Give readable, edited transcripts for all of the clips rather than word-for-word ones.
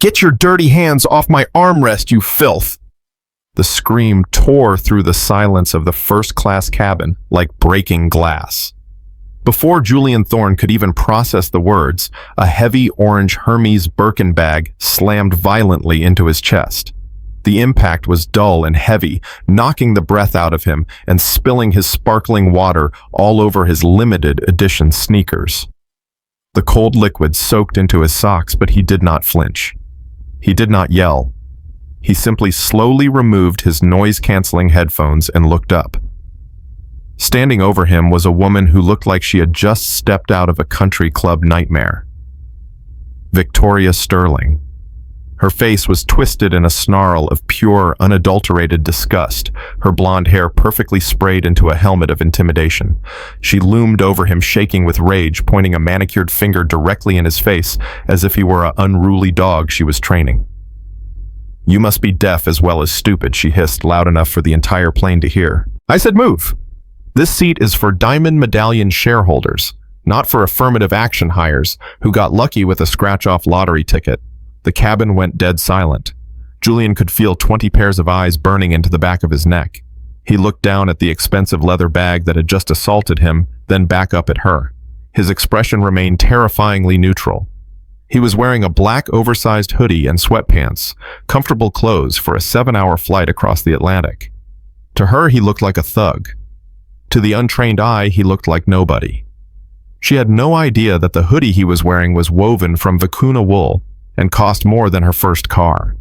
"Get your dirty hands off my armrest, you filth!" The scream tore through the silence of the first-class cabin like breaking glass. Before Julian Thorne could even process the words, a heavy orange Hermes Birkin bag slammed violently into his chest. The impact was dull and heavy, knocking the breath out of him and spilling his sparkling water all over his limited edition sneakers. The cold liquid soaked into his socks, but he did not flinch. He did not yell. He simply slowly removed his noise-canceling headphones and looked up. Standing over him was a woman who looked like she had just stepped out of a country club nightmare. Victoria Sterling. Her face was twisted in a snarl of pure, unadulterated disgust, her blonde hair perfectly sprayed into a helmet of intimidation. She loomed over him, shaking with rage, pointing a manicured finger directly in his face, as if he were an unruly dog she was training. "You must be deaf as well as stupid," she hissed, loud enough for the entire plane to hear. "I said move! This seat is for Diamond Medallion shareholders, not for affirmative action hires who got lucky with a scratch-off lottery ticket." The cabin went dead silent. Julian could feel 20 pairs of eyes burning into the back of his neck. He looked down at the expensive leather bag that had just assaulted him, then back up at her. His expression remained terrifyingly neutral. He was wearing a black oversized hoodie and sweatpants, comfortable clothes for a 7-hour flight across the Atlantic. To her, he looked like a thug. To the untrained eye, he looked like nobody. She had no idea that the hoodie he was wearing was woven from vicuna wool and cost more than her first car.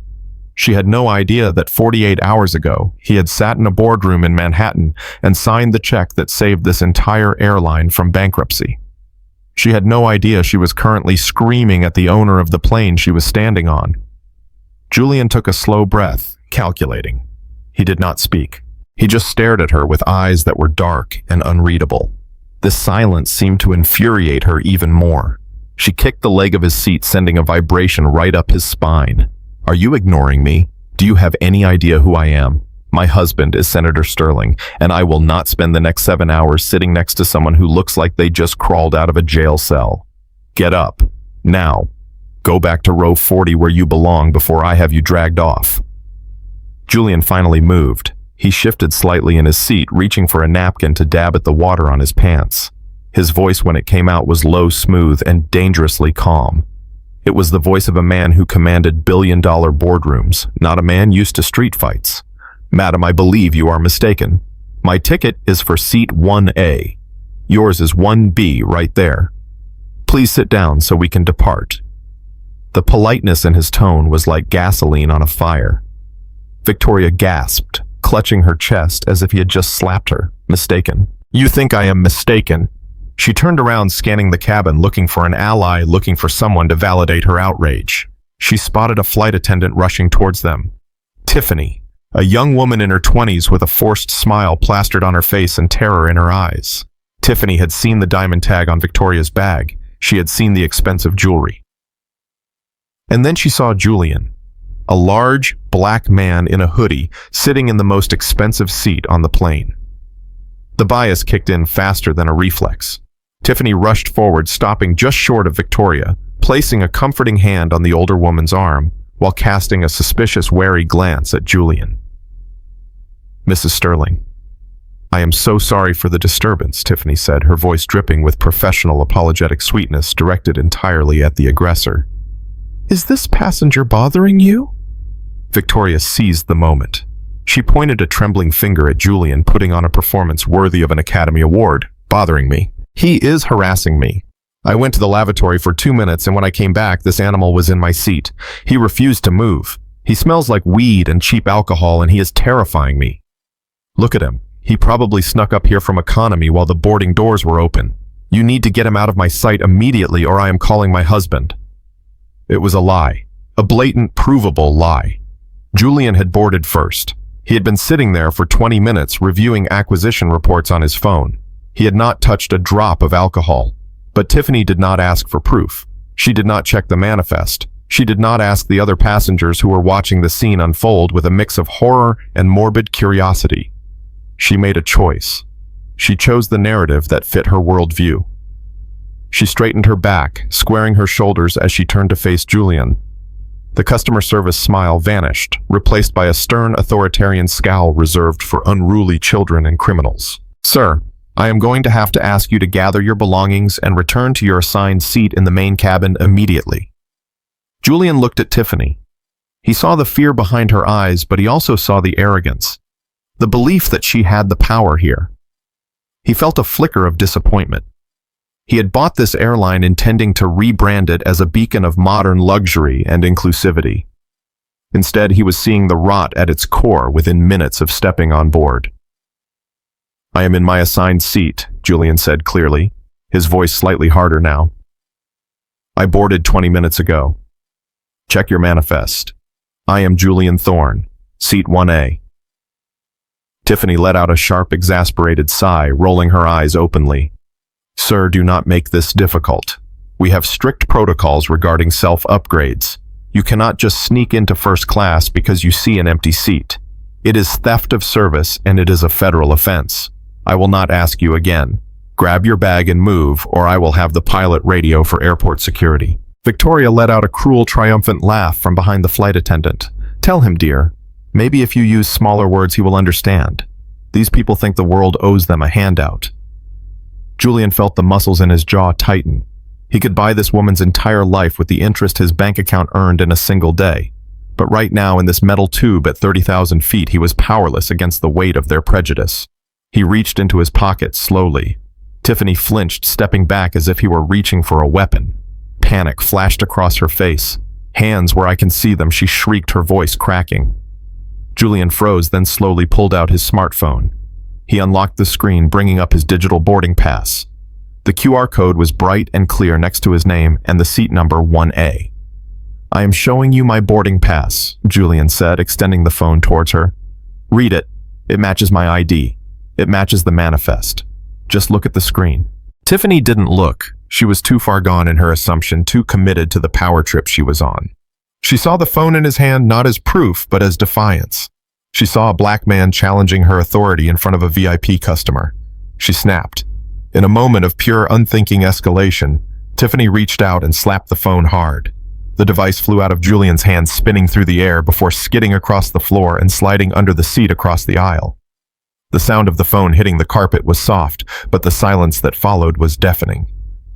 She had no idea that 48 hours ago, he had sat in a boardroom in Manhattan and signed the check that saved this entire airline from bankruptcy. She had no idea she was currently screaming at the owner of the plane she was standing on. Julian took a slow breath, calculating. He did not speak. He just stared at her with eyes that were dark and unreadable. This silence seemed to infuriate her even more. She kicked the leg of his seat, sending a vibration right up his spine. "Are you ignoring me? Do you have any idea who I am? My husband is Senator Sterling, and I will not spend the next 7 hours sitting next to someone who looks like they just crawled out of a jail cell. Get up. Now. Go back to row 40 where you belong before I have you dragged off." Julian finally moved. He shifted slightly in his seat, reaching for a napkin to dab at the water on his pants. His voice, when it came out, was low, smooth, and dangerously calm. It was the voice of a man who commanded billion-dollar boardrooms, not a man used to street fights. "Madam, I believe you are mistaken. My ticket is for seat 1A. Yours is 1B right there. Please sit down so we can depart." The politeness in his tone was like gasoline on a fire. Victoria gasped, clutching her chest as if he had just slapped her. "Mistaken? You think I am mistaken?" She turned around, scanning the cabin, looking for an ally, looking for someone to validate her outrage. She spotted a flight attendant rushing towards them. Tiffany, a young woman in her 20s with a forced smile plastered on her face and terror in her eyes. Tiffany had seen the diamond tag on Victoria's bag. She had seen the expensive jewelry. And then she saw Julian, a large, black man in a hoodie, sitting in the most expensive seat on the plane. The bias kicked in faster than a reflex. Tiffany rushed forward, stopping just short of Victoria, placing a comforting hand on the older woman's arm, while casting a suspicious, wary glance at Julian. "Mrs. Sterling, I am so sorry for the disturbance," Tiffany said, her voice dripping with professional apologetic sweetness directed entirely at the aggressor. "Is this passenger bothering you?" Victoria seized the moment. She pointed a trembling finger at Julian, putting on a performance worthy of an Academy Award. "Bothering me. He is harassing me. I went to the lavatory for 2 minutes, and when I came back, this animal was in my seat. He refused to move. He smells like weed and cheap alcohol, and he is terrifying me. Look at him. He probably snuck up here from economy while the boarding doors were open. You need to get him out of my sight immediately, or I am calling my husband." It was a lie. A blatant, provable lie. Julian had boarded first. He had been sitting there for 20 minutes reviewing acquisition reports on his phone. He had not touched a drop of alcohol. But Tiffany did not ask for proof. She did not check the manifest. She did not ask the other passengers who were watching the scene unfold with a mix of horror and morbid curiosity. She made a choice. She chose the narrative that fit her worldview. She straightened her back, squaring her shoulders as she turned to face Julian. The customer service smile vanished, replaced by a stern authoritarian scowl reserved for unruly children and criminals. "Sir, I am going to have to ask you to gather your belongings and return to your assigned seat in the main cabin immediately." Julian looked at Tiffany. He saw the fear behind her eyes, but he also saw the arrogance, the belief that she had the power here. He felt a flicker of disappointment. He had bought this airline intending to rebrand it as a beacon of modern luxury and inclusivity. Instead, he was seeing the rot at its core within minutes of stepping on board. "I am in my assigned seat," Julian said clearly, his voice slightly harder now. "I boarded 20 minutes ago. Check your manifest. I am Julian Thorne, seat 1A. Tiffany let out a sharp, exasperated sigh, rolling her eyes openly. "Sir, do not make this difficult. We have strict protocols regarding self-upgrades. You cannot just sneak into first class because you see an empty seat. It is theft of service and it is a federal offense. I will not ask you again. Grab your bag and move, or I will have the pilot radio for airport security." Victoria let out a cruel, triumphant laugh from behind the flight attendant. "Tell him, dear. Maybe if you use smaller words, he will understand. These people think the world owes them a handout." Julian felt the muscles in his jaw tighten. He could buy this woman's entire life with the interest his bank account earned in a single day. But right now, in this metal tube at 30,000 feet, he was powerless against the weight of their prejudice. He reached into his pocket slowly. Tiffany flinched, stepping back as if he were reaching for a weapon. Panic flashed across her face. "Hands where I can see them," she shrieked, her voice cracking. Julian froze, then slowly pulled out his smartphone. He unlocked the screen, bringing up his digital boarding pass. The QR code was bright and clear next to his name and the seat number 1A. "I am showing you my boarding pass," Julian said, extending the phone towards her. "Read it. It matches my ID. It matches the manifest. Just look at the screen." Tiffany didn't look. She was too far gone in her assumption, too committed to the power trip she was on. She saw the phone in his hand not as proof, but as defiance. She saw a black man challenging her authority in front of a VIP customer. She snapped. In a moment of pure, unthinking escalation, Tiffany reached out and slapped the phone hard. The device flew out of Julian's hand, spinning through the air before skidding across the floor and sliding under the seat across the aisle. The sound of the phone hitting the carpet was soft, but the silence that followed was deafening.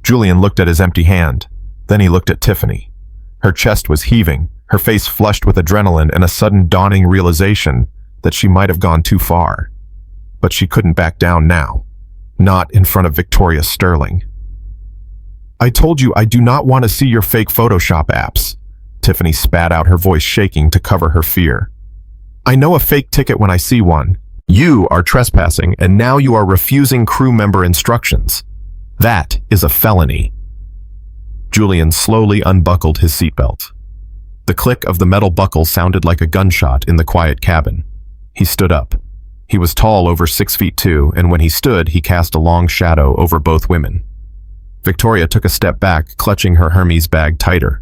Julian looked at his empty hand. Then he looked at Tiffany. Her chest was heaving, her face flushed with adrenaline and a sudden dawning realization that she might have gone too far. But she couldn't back down now. Not in front of Victoria Sterling. "I told you I do not want to see your fake Photoshop apps." Tiffany spat out, her voice shaking to cover her fear. "I know a fake ticket when I see one. You are trespassing, and now you are refusing crew member instructions. That is a felony." Julian slowly unbuckled his seatbelt. The click of the metal buckle sounded like a gunshot in the quiet cabin. He stood up. He was tall, over 6'2", and when he stood, he cast a long shadow over both women. Victoria took a step back, clutching her Hermes bag tighter.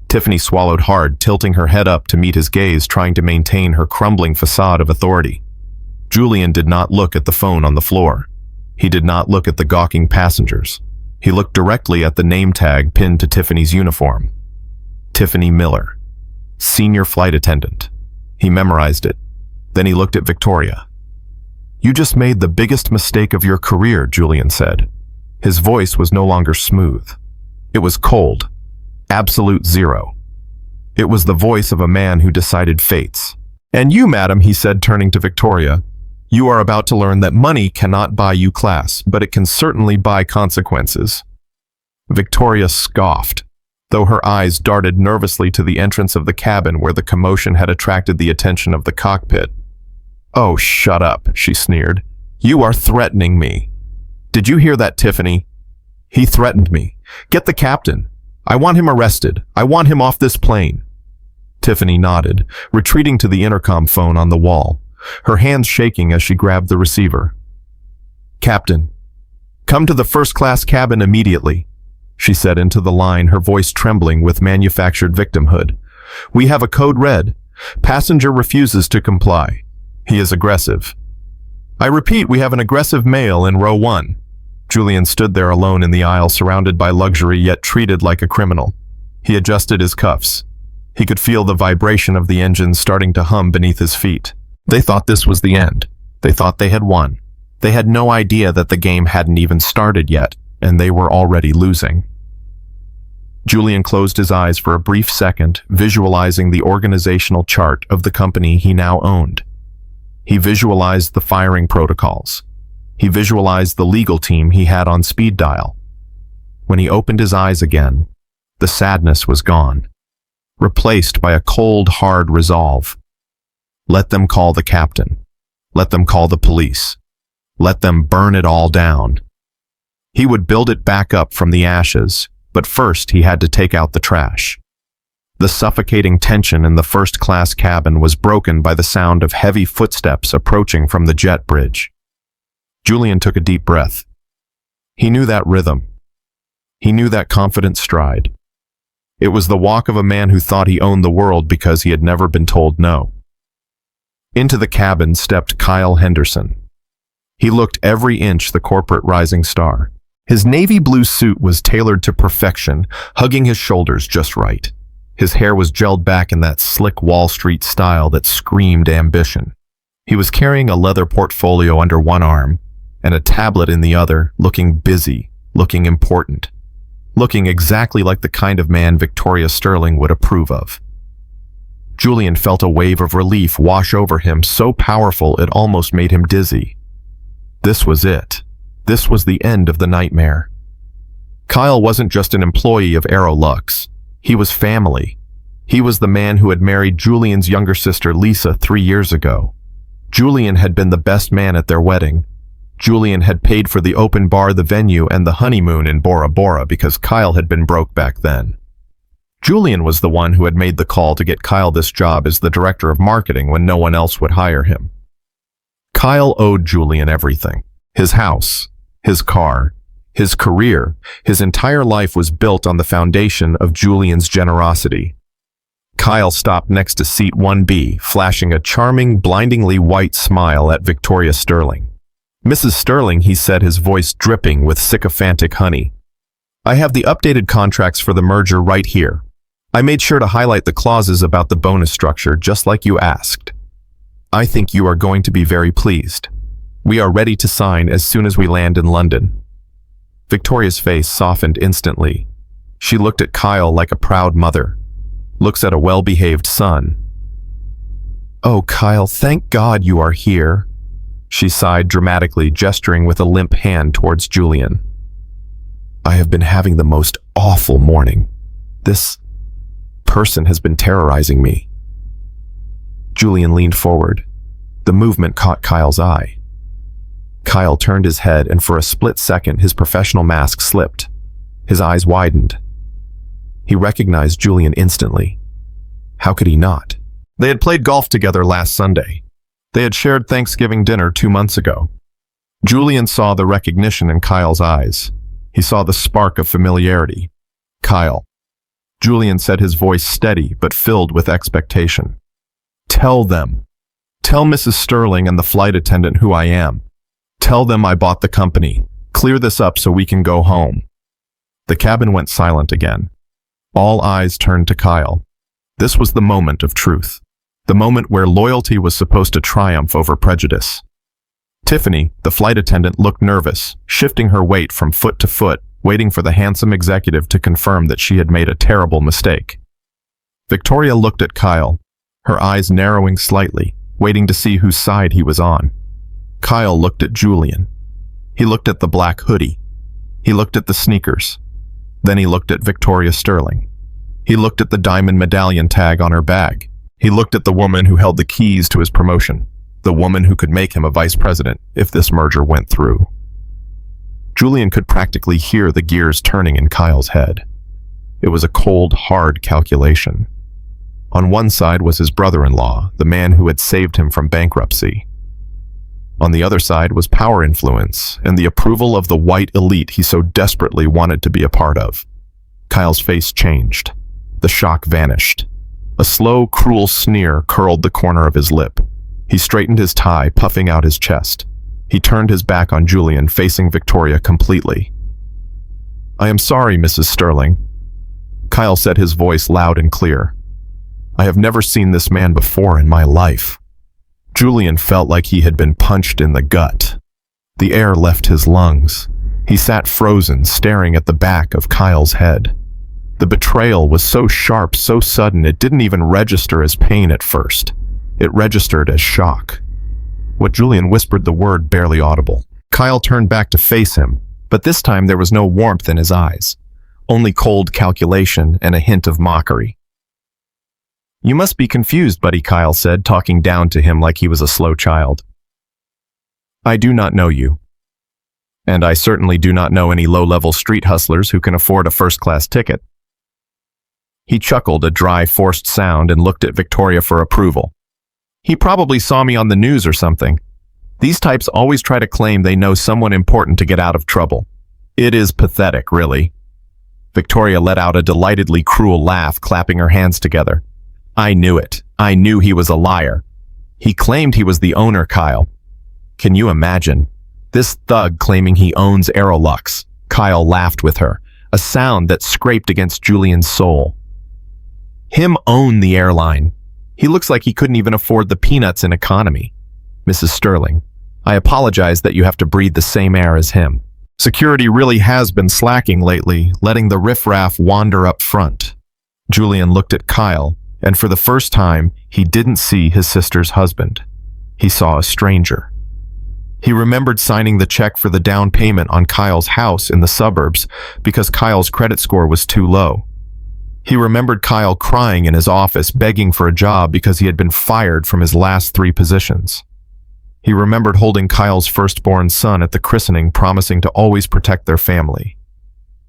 Tiffany swallowed hard, tilting her head up to meet his gaze, trying to maintain her crumbling facade of authority. Julian did not look at the phone on the floor. He did not look at the gawking passengers. He looked directly at the name tag pinned to Tiffany's uniform. Tiffany Miller, senior flight attendant. He memorized it. Then he looked at Victoria. "You just made the biggest mistake of your career," Julian said. His voice was no longer smooth. It was cold. Absolute zero. It was the voice of a man who decided fates. "And you, madam," he said, turning to Victoria, "you are about to learn that money cannot buy you class, but it can certainly buy consequences." Victoria scoffed, though her eyes darted nervously to the entrance of the cabin where the commotion had attracted the attention of the cockpit. "Oh, shut up," she sneered. "You are threatening me." "Did you hear that, Tiffany? He threatened me. Get the captain. I want him arrested. I want him off this plane." Tiffany nodded, retreating to the intercom phone on the wall, her hands shaking as she grabbed the receiver. "Captain, come to the first-class cabin immediately," she said into the line, her voice trembling with manufactured victimhood. "We have a code red. Passenger refuses to comply. He is aggressive. I repeat, we have an aggressive male in row 1. Julian stood there alone in the aisle, surrounded by luxury yet treated like a criminal. He adjusted his cuffs. He could feel the vibration of the engine starting to hum beneath his feet. They thought this was the end. They thought they had won. They had no idea that the game hadn't even started yet, and they were already losing. Julian closed his eyes for a brief second, visualizing the organizational chart of the company he now owned. He visualized the firing protocols. He visualized the legal team he had on speed dial. When he opened his eyes again, the sadness was gone, replaced by a cold, hard resolve. Let them call the captain. Let them call the police. Let them burn it all down. He would build it back up from the ashes, but first he had to take out the trash. The suffocating tension in the first-class cabin was broken by the sound of heavy footsteps approaching from the jet bridge. Julian took a deep breath. He knew that rhythm. He knew that confident stride. It was the walk of a man who thought he owned the world because he had never been told no. Into the cabin stepped Kyle Henderson. He looked every inch the corporate rising star. His navy blue suit was tailored to perfection, hugging his shoulders just right. His hair was gelled back in that slick Wall Street style that screamed ambition. He was carrying a leather portfolio under one arm and a tablet in the other, looking busy, looking important, looking exactly like the kind of man Victoria Sterling would approve of. Julian felt a wave of relief wash over him, so powerful it almost made him dizzy. This was it. This was the end of the nightmare. Kyle wasn't just an employee of Aerolux. He was family. He was the man who had married Julian's younger sister Lisa 3 years ago. Julian had been the best man at their wedding. Julian had paid for the open bar, the venue, and the honeymoon in Bora Bora because Kyle had been broke back then. Julian was the one who had made the call to get Kyle this job as the director of marketing when no one else would hire him. Kyle owed Julian everything. His house, his car, his career, his entire life was built on the foundation of Julian's generosity. Kyle stopped next to seat 1B, flashing a charming, blindingly white smile at Victoria Sterling. "Mrs. Sterling," he said, his voice dripping with sycophantic honey. "I have the updated contracts for the merger right here. I made sure to highlight the clauses about the bonus structure, just like you asked. I think you are going to be very pleased. We are ready to sign as soon as we land in London." Victoria's face softened instantly. She looked at Kyle like a proud mother looks at a well-behaved son. "Oh, Kyle, thank God you are here," she sighed dramatically, gesturing with a limp hand towards Julian. "I have been having the most awful morning. This person has been terrorizing me." Julian leaned forward. The movement caught Kyle's eye. Kyle turned his head, and for a split second his professional mask slipped. His eyes widened. He recognized Julian instantly. How could he not? They had played golf together last Sunday. They had shared Thanksgiving dinner 2 months ago. Julian saw the recognition in Kyle's eyes. He saw the spark of familiarity. "Kyle." Julian said, his voice steady but filled with expectation. "Tell them. Tell Mrs. Sterling and the flight attendant who I am. Tell them I bought the company. Clear this up so we can go home." The cabin went silent again. All eyes turned to Kyle. This was the moment of truth. The moment where loyalty was supposed to triumph over prejudice. Tiffany, the flight attendant, looked nervous, shifting her weight from foot to foot, waiting for the handsome executive to confirm that she had made a terrible mistake. Victoria looked at Kyle, her eyes narrowing slightly, waiting to see whose side he was on. Kyle looked at Julian. He looked at the black hoodie. He looked at the sneakers. Then he looked at Victoria Sterling. He looked at the diamond medallion tag on her bag. He looked at the woman who held the keys to his promotion, the woman who could make him a vice president if this merger went through. Julian could practically hear the gears turning in Kyle's head. It was a cold, hard calculation. On one side was his brother-in-law, the man who had saved him from bankruptcy. On the other side was power influence and the approval of the white elite he so desperately wanted to be a part of. Kyle's face changed. The shock vanished. A slow, cruel sneer curled the corner of his lip. He straightened his tie, puffing out his chest. He turned his back on Julian, facing Victoria completely. "I am sorry, Mrs. Sterling," Kyle said, his voice loud and clear. I have never seen this man before in my life. Julian felt like he had been punched in the gut. The air left his lungs. He sat frozen, staring at the back of Kyle's head. The betrayal was so sharp, so sudden, it didn't even register as pain at first. It registered as shock. What Julian whispered the word barely audible. Kyle turned back to face him, but this time there was no warmth in his eyes, only cold calculation and a hint of mockery. "You must be confused, buddy," Kyle said, talking down to him like he was a slow child. "I do not know you. And I certainly do not know any low-level street hustlers who can afford a first-class ticket." He chuckled, a dry, forced sound, and looked at Victoria for approval. "He probably saw me on the news or something. These types always try to claim they know someone important to get out of trouble. It is pathetic, really." Victoria let out a delightedly cruel laugh, clapping her hands together. "I knew it. I knew he was a liar. He claimed he was the owner, Kyle. Can you imagine? This thug claiming he owns Aerolux." Kyle laughed with her, a sound that scraped against Julian's soul. "Him own the airline. He looks like he couldn't even afford the peanuts in economy. Mrs. Sterling, I apologize that you have to breathe the same air as him. Security really has been slacking lately, letting the riffraff wander up front." Julian looked at Kyle, and for the first time, he didn't see his sister's husband. He saw a stranger. He remembered signing the check for the down payment on Kyle's house in the suburbs because Kyle's credit score was too low. He remembered Kyle crying in his office, begging for a job because he had been fired from his last 3 positions. He remembered holding Kyle's firstborn son at the christening, promising to always protect their family.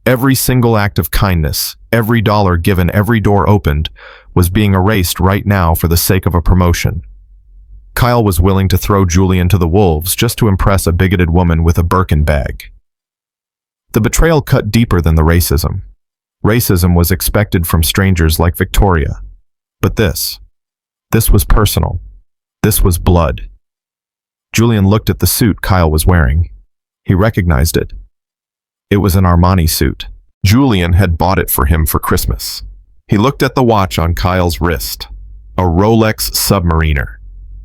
Every single act of kindness, every dollar given, every door opened, was being erased right now for the sake of a promotion. Kyle was willing to throw Julian to the wolves just to impress a bigoted woman with a Birkin bag. The betrayal cut deeper than the racism. Racism was expected from strangers like Victoria. But this was personal. This was blood. Julian looked at the suit Kyle was wearing. He recognized it. It was an Armani suit. Julian had bought it for him for Christmas. He looked at the watch on Kyle's wrist. A Rolex Submariner.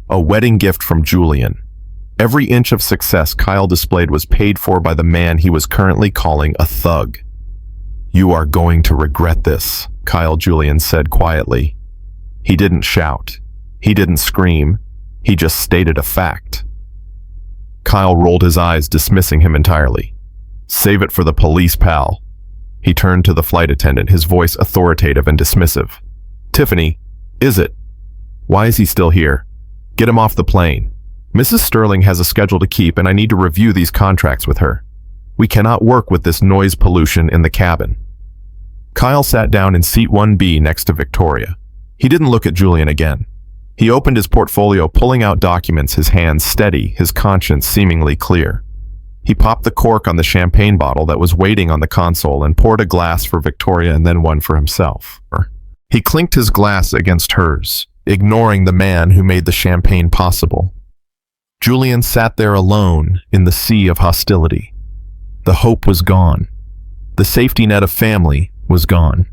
A wedding gift from Julian. Every inch of success Kyle displayed was paid for by the man he was currently calling a thug. "You are going to regret this," Kyle Julian said quietly. He didn't shout. He didn't scream. He just stated a fact. Kyle rolled his eyes, dismissing him entirely. "Save it for the police, pal." He turned to the flight attendant, his voice authoritative and dismissive. "Tiffany, is it? Why is he still here? Get him off the plane. Mrs. Sterling has a schedule to keep, and I need to review these contracts with her. We cannot work with this noise pollution in the cabin." Kyle sat down in seat 1B next to Victoria. He didn't look at Julian again. He opened his portfolio, pulling out documents, his hands steady, his conscience seemingly clear. He popped the cork on the champagne bottle that was waiting on the console and poured a glass for Victoria and then one for himself. He clinked his glass against hers, ignoring the man who made the champagne possible. Julian sat there alone in the sea of hostility. The hope was gone. The safety net of family was gone.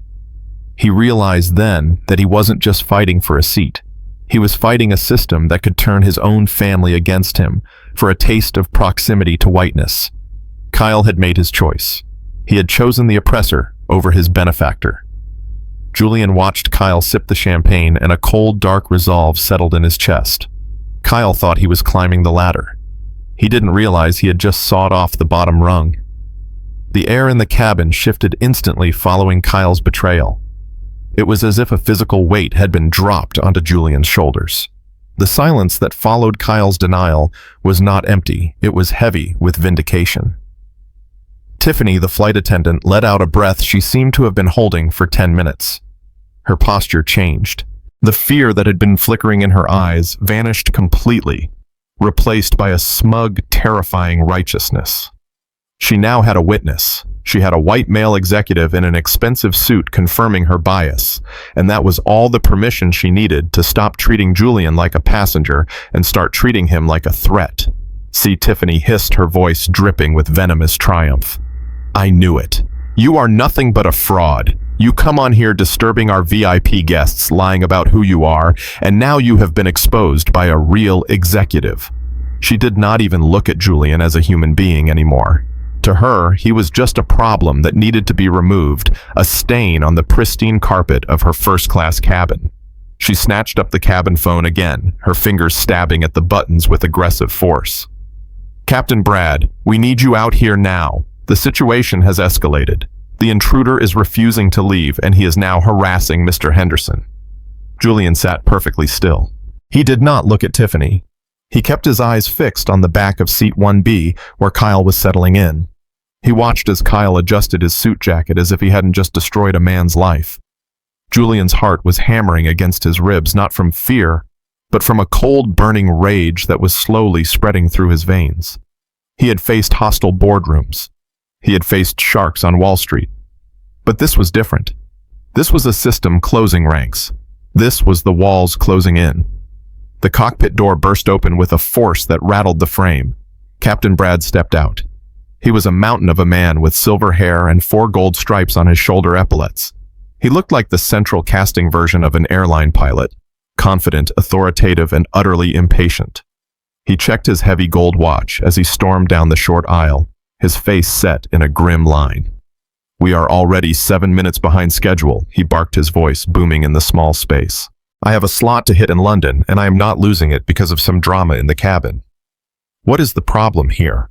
He realized then that he wasn't just fighting for a seat. He was fighting a system that could turn his own family against him for a taste of proximity to whiteness. Kyle had made his choice. He had chosen the oppressor over his benefactor. Julian watched Kyle sip the champagne, and a cold, dark resolve settled in his chest. Kyle thought he was climbing the ladder. He didn't realize he had just sawed off the bottom rung. The air in the cabin shifted instantly following Kyle's betrayal. It was as if a physical weight had been dropped onto Julian's shoulders. The silence that followed Kyle's denial was not empty, it was heavy with vindication. Tiffany, the flight attendant, let out a breath she seemed to have been holding for 10 minutes. Her posture changed. The fear that had been flickering in her eyes vanished completely, replaced by a smug, terrifying righteousness. She now had a witness. She had a white male executive in an expensive suit confirming her bias, and that was all the permission she needed to stop treating Julian like a passenger and start treating him like a threat. "See," Tiffany hissed, her voice dripping with venomous triumph. "I knew it. You are nothing but a fraud. You come on here disturbing our VIP guests, lying about who you are, and now you have been exposed by a real executive." She did not even look at Julian as a human being anymore. To her, he was just a problem that needed to be removed, a stain on the pristine carpet of her first-class cabin. She snatched up the cabin phone again, her fingers stabbing at the buttons with aggressive force. "Captain Brad, we need you out here now. The situation has escalated. The intruder is refusing to leave, and he is now harassing Mr. Henderson." Julian sat perfectly still. He did not look at Tiffany. He kept his eyes fixed on the back of seat 1B, where Kyle was settling in. He watched as Kyle adjusted his suit jacket as if he hadn't just destroyed a man's life. Julian's heart was hammering against his ribs, not from fear, but from a cold, burning rage that was slowly spreading through his veins. He had faced hostile boardrooms. He had faced sharks on Wall Street. But this was different. This was a system closing ranks. This was the walls closing in. The cockpit door burst open with a force that rattled the frame. Captain Brad stepped out. He was a mountain of a man with silver hair and 4 gold stripes on his shoulder epaulets. He looked like the central casting version of an airline pilot, confident, authoritative, and utterly impatient. He checked his heavy gold watch as he stormed down the short aisle, his face set in a grim line. "We are already 7 minutes behind schedule," he barked, his voice booming in the small space. "I have a slot to hit in London, and I am not losing it because of some drama in the cabin." "What is the problem here?"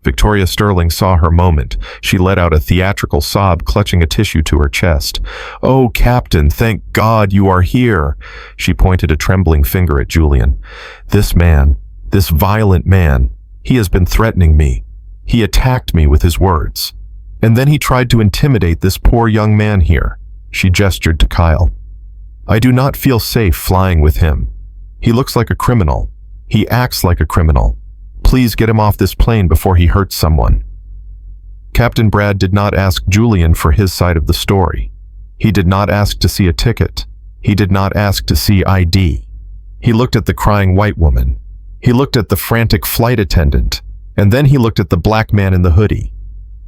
Victoria Sterling saw her moment. She let out a theatrical sob, clutching a tissue to her chest. "Oh, Captain, thank God you are here." She pointed a trembling finger at Julian. "This man, this violent man, he has been threatening me. He attacked me with his words. And then he tried to intimidate this poor young man here." She gestured to Kyle. "I do not feel safe flying with him. He looks like a criminal. He acts like a criminal. Please get him off this plane before he hurts someone." Captain Brad did not ask Julian for his side of the story. He did not ask to see a ticket. He did not ask to see ID. He looked at the crying white woman. He looked at the frantic flight attendant. And then he looked at the black man in the hoodie.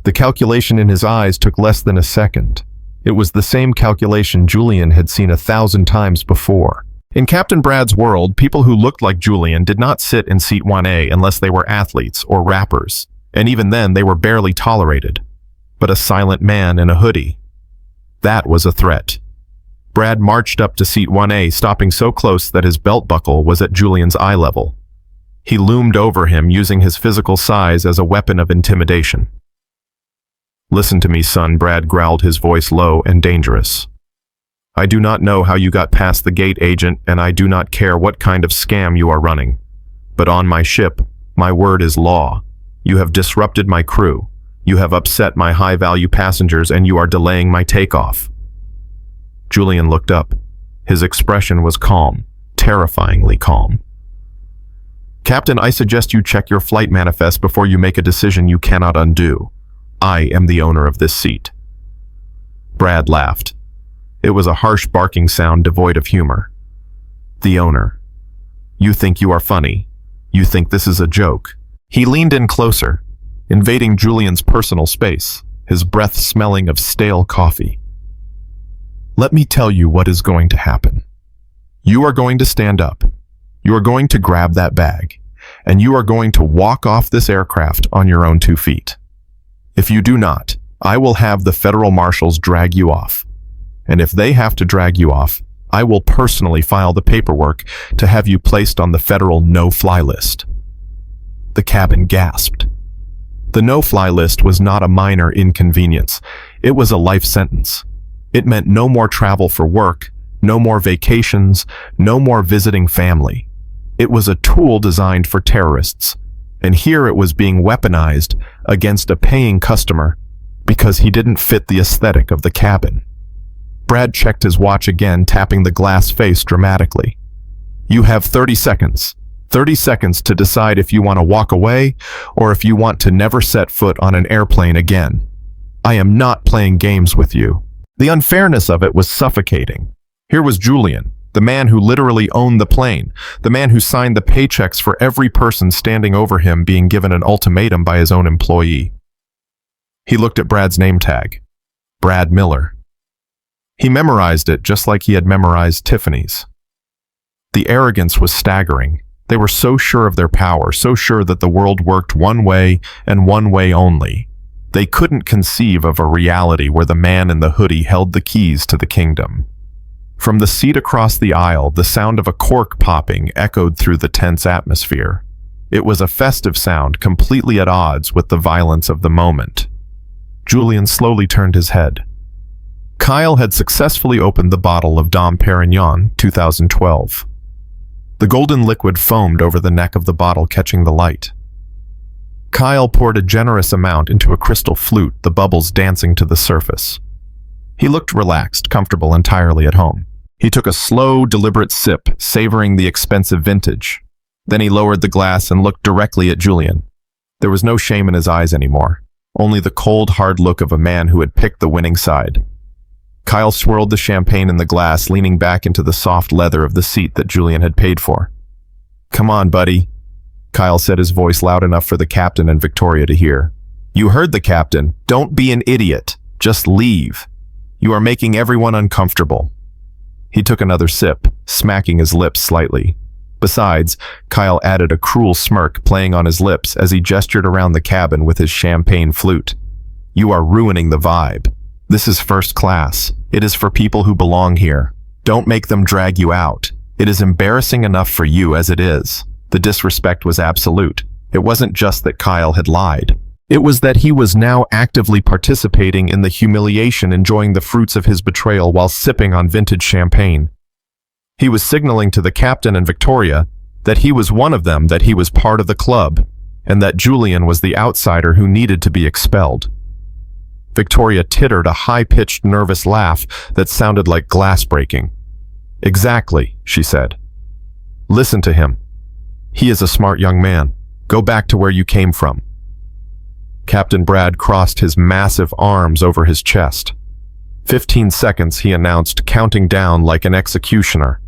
The calculation in his eyes took less than a second. It was the same calculation Julian had seen 1,000 times before. In Captain Brad's world, people who looked like Julian did not sit in seat 1A unless they were athletes or rappers, and even then they were barely tolerated. But a silent man in a hoodie, that was a threat. Brad marched up to seat 1A, stopping so close that his belt buckle was at Julian's eye level. He loomed over him, using his physical size as a weapon of intimidation. "Listen to me, son," Brad growled, his voice low and dangerous. "I do not know how you got past the gate agent, and I do not care what kind of scam you are running. But on my ship, my word is law. You have disrupted my crew. You have upset my high-value passengers, and you are delaying my takeoff." Julian looked up. His expression was calm, terrifyingly calm. "Captain, I suggest you check your flight manifest before you make a decision you cannot undo. I am the owner of this seat." Brad laughed. It was a harsh barking sound devoid of humor. "The owner. You think you are funny. You think this is a joke." He leaned in closer, invading Julian's personal space, his breath smelling of stale coffee. "Let me tell you what is going to happen. You are going to stand up. You are going to grab that bag, and you are going to walk off this aircraft on your own 2 feet. If you do not, I will have the federal marshals drag you off. And if they have to drag you off, I will personally file the paperwork to have you placed on the federal no-fly list." The cabin gasped. The no-fly list was not a minor inconvenience. It was a life sentence. It meant no more travel for work, no more vacations, no more visiting family. It was a tool designed for terrorists, and here it was being weaponized against a paying customer because he didn't fit the aesthetic of the cabin. Brad checked his watch again, tapping the glass face dramatically. "You have 30 seconds. 30 seconds to decide if you want to walk away or if you want to never set foot on an airplane again. I am not playing games with you." The unfairness of it was suffocating. Here was Julian, the man who literally owned the plane, the man who signed the paychecks for every person standing over him, being given an ultimatum by his own employee. He looked at Brad's name tag. Brad Miller. He memorized it just like he had memorized Tiffany's. The arrogance was staggering. They were so sure of their power, so sure that the world worked one way and one way only. They couldn't conceive of a reality where the man in the hoodie held the keys to the kingdom. From the seat across the aisle, the sound of a cork popping echoed through the tense atmosphere. It was a festive sound, completely at odds with the violence of the moment. Julian slowly turned his head. Kyle had successfully opened the bottle of Dom Perignon 2012. The golden liquid foamed over the neck of the bottle, catching the light. Kyle poured a generous amount into a crystal flute, the bubbles dancing to the surface. He looked relaxed, comfortable, entirely at home. He took a slow, deliberate sip, savoring the expensive vintage. Then he lowered the glass and looked directly at Julian. There was no shame in his eyes anymore, only the cold, hard look of a man who had picked the winning side. Kyle swirled the champagne in the glass, leaning back into the soft leather of the seat that Julian had paid for. "Come on, buddy," Kyle said, his voice loud enough for the captain and Victoria to hear. "You heard the captain. Don't be an idiot. Just leave. You are making everyone uncomfortable." He took another sip, smacking his lips slightly. Besides, Kyle added a cruel smirk playing on his lips as he gestured around the cabin with his champagne flute. "You are ruining the vibe. This is first class. It is for people who belong here. Don't make them drag you out. It is embarrassing enough for you as it is." The disrespect was absolute. It wasn't just that Kyle had lied. It was that he was now actively participating in the humiliation, enjoying the fruits of his betrayal while sipping on vintage champagne. He was signaling to the captain and Victoria that he was one of them, that he was part of the club, and that Julian was the outsider who needed to be expelled. Victoria tittered a high-pitched, nervous laugh that sounded like glass breaking. "Exactly," she said. "Listen to him. He is a smart young man. Go back to where you came from." Captain Brad crossed his massive arms over his chest. 15 seconds, he announced, counting down like an executioner.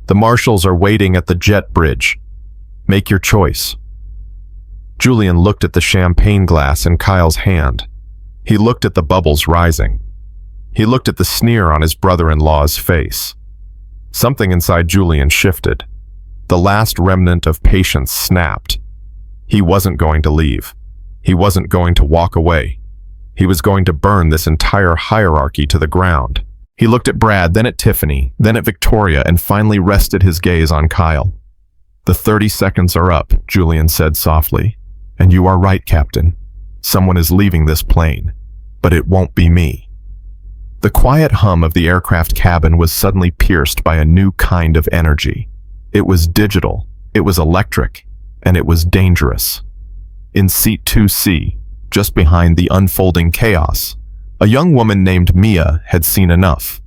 "The marshals are waiting at the jet bridge. Make your choice." Julian looked at the champagne glass in Kyle's hand. He looked at the bubbles rising. He looked at the sneer on his brother-in-law's face. Something inside Julian shifted. The last remnant of patience snapped. He wasn't going to leave. He wasn't going to walk away. He was going to burn this entire hierarchy to the ground. He looked at Brad, then at Tiffany, then at Victoria, and finally rested his gaze on Kyle. "The 30 seconds are up," Julian said softly. "And you are right, Captain. Someone is leaving this plane, but it won't be me." The quiet hum of the aircraft cabin was suddenly pierced by a new kind of energy. It was digital, it was electric, and it was dangerous. In seat 2C, just behind the unfolding chaos, a young woman named Mia had seen enough.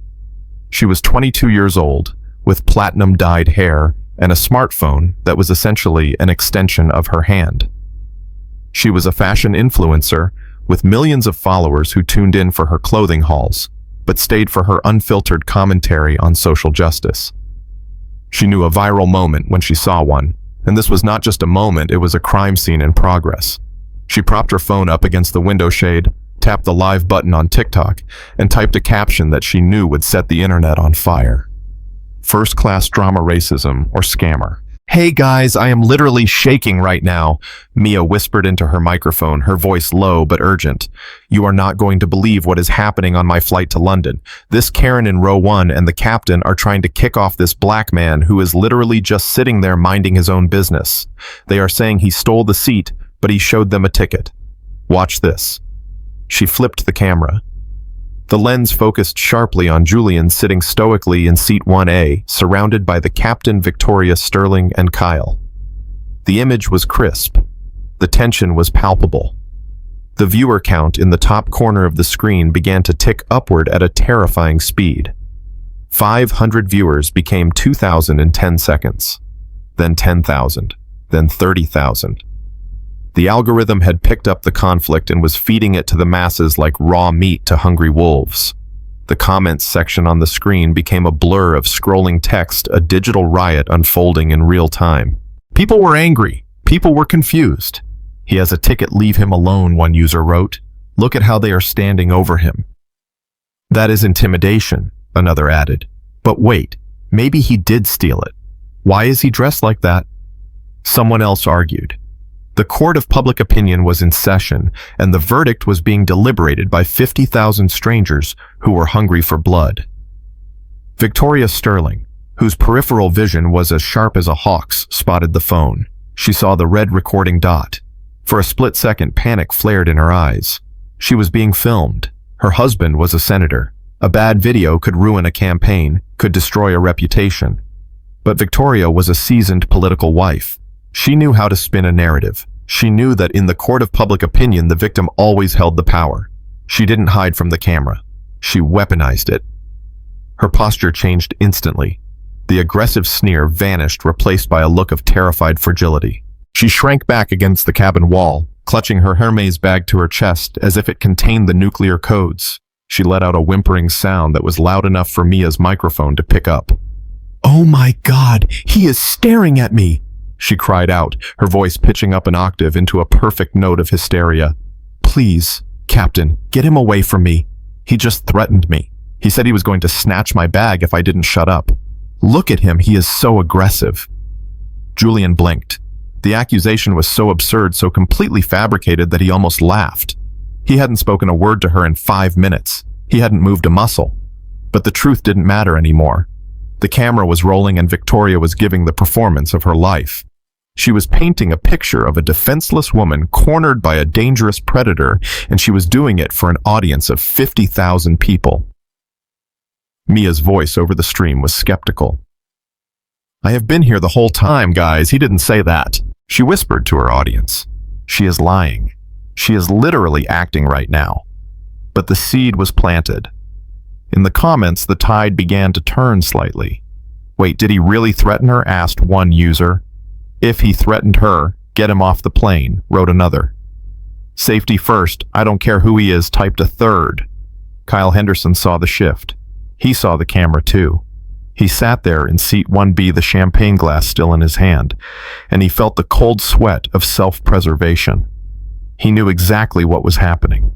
She was 22 years old, with platinum-dyed hair and a smartphone that was essentially an extension of her hand. She was a fashion influencer with millions of followers who tuned in for her clothing hauls, but stayed for her unfiltered commentary on social justice. She knew a viral moment when she saw one, and this was not just a moment, it was a crime scene in progress. She propped her phone up against the window shade, tapped the live button on TikTok, and typed a caption that she knew would set the internet on fire. "First-class drama racism or scammer." "Hey guys, I am literally shaking right now," Mia whispered into her microphone, her voice low but urgent. "You are not going to believe what is happening on my flight to London. This Karen in row 1 and the captain are trying to kick off this black man who is literally just sitting there minding his own business. They are saying he stole the seat, but he showed them a ticket. Watch this." She flipped the camera. The lens focused sharply on Julian sitting stoically in seat 1A, surrounded by the captain, Victoria, Sterling, and Kyle. The image was crisp. The tension was palpable. The viewer count in the top corner of the screen began to tick upward at a terrifying speed. 500 viewers became 2,000 in 10 seconds, then 10,000, then 30,000. The algorithm had picked up the conflict and was feeding it to the masses like raw meat to hungry wolves. The comments section on the screen became a blur of scrolling text, a digital riot unfolding in real time. People were angry. People were confused. "He has a ticket, leave him alone," one user wrote. "Look at how they are standing over him." That is intimidation, another added. But wait, maybe he did steal it. Why is he dressed like that? Someone else argued. The court of public opinion was in session, and the verdict was being deliberated by 50,000 strangers who were hungry for blood. Victoria Sterling, whose peripheral vision was as sharp as a hawk's, spotted the phone. She saw the red recording dot. For a split second, panic flared in her eyes. She was being filmed. Her husband was a senator. A bad video could ruin a campaign, could destroy a reputation. But Victoria was a seasoned political wife. She knew how to spin a narrative. She knew that in the court of public opinion, the victim always held the power. She didn't hide from the camera. She weaponized it. Her posture changed instantly. The aggressive sneer vanished, replaced by a look of terrified fragility. She shrank back against the cabin wall, clutching her Hermes bag to her chest as if it contained the nuclear codes. She let out a whimpering sound that was loud enough for Mia's microphone to pick up. "Oh my God, he is staring at me!" she cried out, her voice pitching up an octave into a perfect note of hysteria. "Please, Captain, get him away from me. He just threatened me. He said he was going to snatch my bag if I didn't shut up. Look at him, he is so aggressive." Julian blinked. The accusation was so absurd, so completely fabricated that he almost laughed. He hadn't spoken a word to her in 5 minutes. He hadn't moved a muscle. But the truth didn't matter anymore. The camera was rolling and Victoria was giving the performance of her life. She was painting a picture of a defenseless woman cornered by a dangerous predator, and she was doing it for an audience of 50,000 people. Mia's voice over the stream was skeptical. "I have been here the whole time, guys. He didn't say that," she whispered to her audience. "She is lying. She is literally acting right now." But the seed was planted. In the comments, the tide began to turn slightly. "Wait, did he really threaten her?" asked one user. "If he threatened her, get him off the plane," wrote another. "Safety first, I don't care who he is," typed a third. Kyle Henderson saw the shift. He saw the camera too. He sat there in seat 1B, the champagne glass still in his hand, and he felt the cold sweat of self-preservation. He knew exactly what was happening.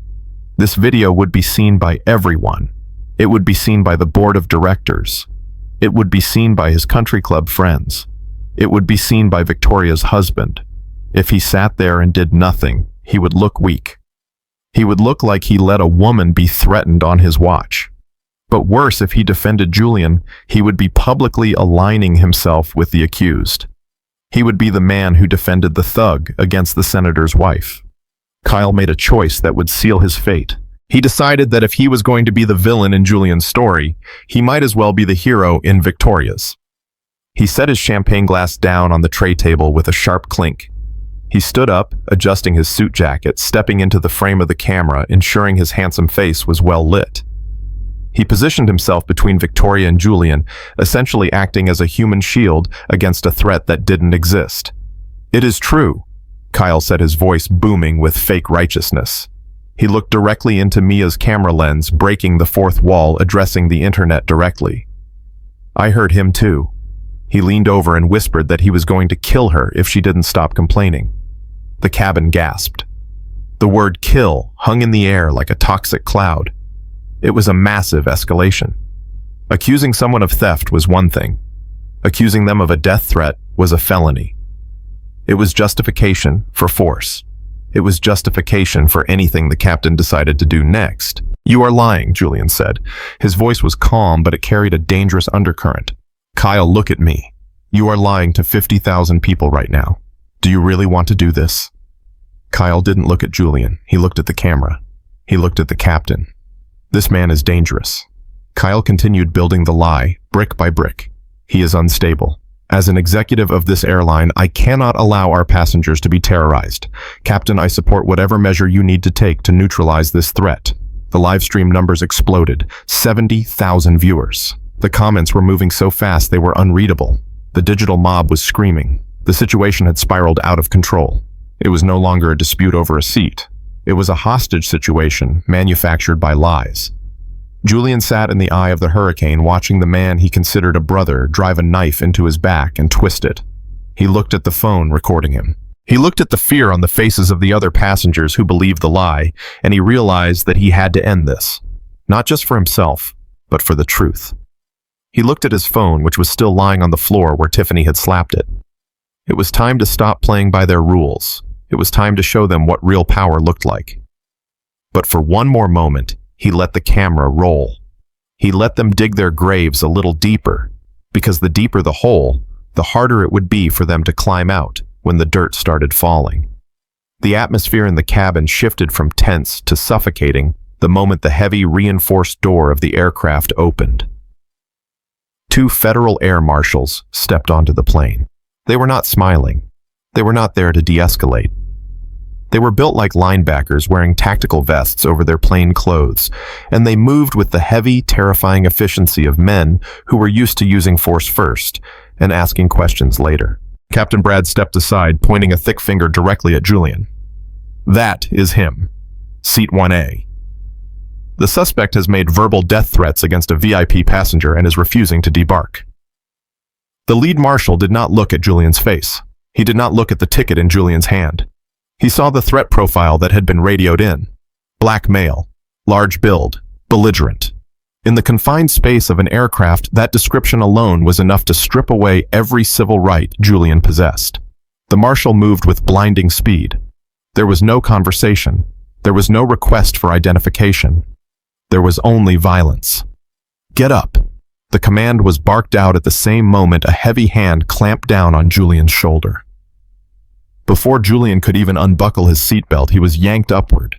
This video would be seen by everyone. It would be seen by the board of directors. It would be seen by his country club friends. It would be seen by Victoria's husband. If he sat there and did nothing, he would look weak. He would look like he let a woman be threatened on his watch. But worse, if he defended Julian, he would be publicly aligning himself with the accused. He would be the man who defended the thug against the senator's wife. Kyle made a choice that would seal his fate. He decided that if he was going to be the villain in Julian's story, he might as well be the hero in Victoria's. He set his champagne glass down on the tray table with a sharp clink. He stood up, adjusting his suit jacket, stepping into the frame of the camera, ensuring his handsome face was well lit. He positioned himself between Victoria and Julian, essentially acting as a human shield against a threat that didn't exist. "It is true," Kyle said, his voice booming with fake righteousness. He looked directly into Mia's camera lens, breaking the fourth wall, addressing the internet directly. "I heard him too." He leaned over and whispered that he was going to kill her if she didn't stop complaining. The cabin gasped. The word kill hung in the air like a toxic cloud. It was a massive escalation. Accusing someone of theft was one thing. Accusing them of a death threat was a felony. It was justification for force. It was justification for anything the captain decided to do next. "You are lying," Julian said. His voice was calm, but it carried a dangerous undercurrent. "Kyle, look at me. You are lying to 50,000 people right now. Do you really want to do this?" Kyle didn't look at Julian. He looked at the camera. He looked at the captain. "This man is dangerous." Kyle continued building the lie, brick by brick. "He is unstable. As an executive of this airline, I cannot allow our passengers to be terrorized. Captain, I support whatever measure you need to take to neutralize this threat." The live stream numbers exploded. 70,000 viewers. The comments were moving so fast they were unreadable. The digital mob was screaming. The situation had spiraled out of control. It was no longer a dispute over a seat. It was a hostage situation manufactured by lies. Julian sat in the eye of the hurricane, watching the man he considered a brother drive a knife into his back and twist it. He looked at the phone recording him. He looked at the fear on the faces of the other passengers who believed the lie, and he realized that he had to end this. not just for himself, but for the truth. He looked at his phone, which was still lying on the floor where Tiffany had slapped it. It was time to stop playing by their rules. It was time to show them what real power looked like. But for one more moment, he let the camera roll. He let them dig their graves a little deeper, because the deeper the hole, the harder it would be for them to climb out when the dirt started falling. The atmosphere in the cabin shifted from tense to suffocating the moment the heavy, reinforced door of the aircraft opened. 2 federal air marshals stepped onto the plane. They were not smiling. They were not there to de-escalate. They were built like linebackers wearing tactical vests over their plain clothes, and they moved with the heavy, terrifying efficiency of men who were used to using force first and asking questions later. Captain Brad stepped aside, pointing a thick finger directly at Julian. "That is him. Seat 1A. The suspect has made verbal death threats against a VIP passenger and is refusing to debark." The lead marshal did not look at Julian's face. He did not look at the ticket in Julian's hand. He saw the threat profile that had been radioed in. Black male, large build, belligerent. In the confined space of an aircraft, that description alone was enough to strip away every civil right Julian possessed. The marshal moved with blinding speed. There was no conversation. There was no request for identification. There was only violence. "Get up." The command was barked out at the same moment a heavy hand clamped down on Julian's shoulder. Before Julian could even unbuckle his seatbelt, he was yanked upward.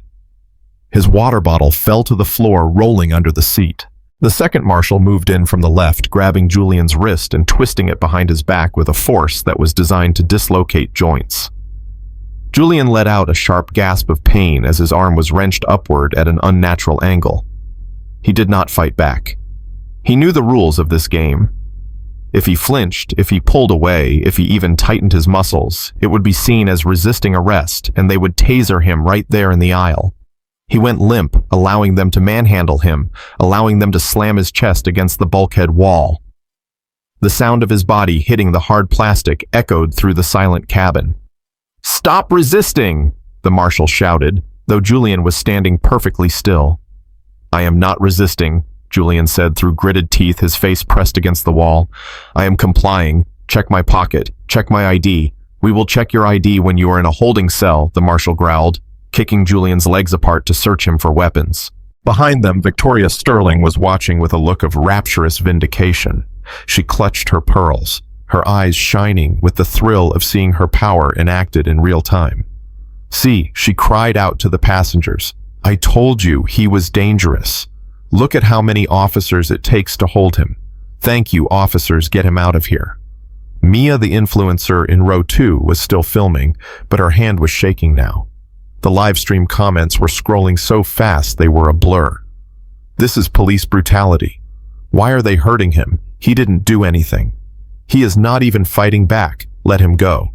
His water bottle fell to the floor, rolling under the seat. The second marshal moved in from the left, grabbing Julian's wrist and twisting it behind his back with a force that was designed to dislocate joints. Julian let out a sharp gasp of pain as his arm was wrenched upward at an unnatural angle. He did not fight back. He knew the rules of this game. If he flinched, if he pulled away, if he even tightened his muscles, it would be seen as resisting arrest, and they would taser him right there in the aisle. He went limp, allowing them to manhandle him, allowing them to slam his chest against the bulkhead wall. The sound of his body hitting the hard plastic echoed through the silent cabin. "Stop resisting!" the marshal shouted, though Julian was standing perfectly still. "I am not resisting," Julian said through gritted teeth, his face pressed against the wall. "I am complying. Check my pocket. Check my ID. We will check your ID when you are in a holding cell," the marshal growled, kicking Julian's legs apart to search him for weapons. Behind them, Victoria Sterling was watching with a look of rapturous vindication. She clutched her pearls, her eyes shining with the thrill of seeing her power enacted in real time. "See," she cried out to the passengers. "I told you he was dangerous. Look at how many officers it takes to hold him. Thank you, officers, get him out of here." Mia, the influencer in row 2, was still filming, but her hand was shaking now. The live stream comments were scrolling so fast they were a blur. "This is police brutality. Why are they hurting him? He didn't do anything. He is not even fighting back. Let him go."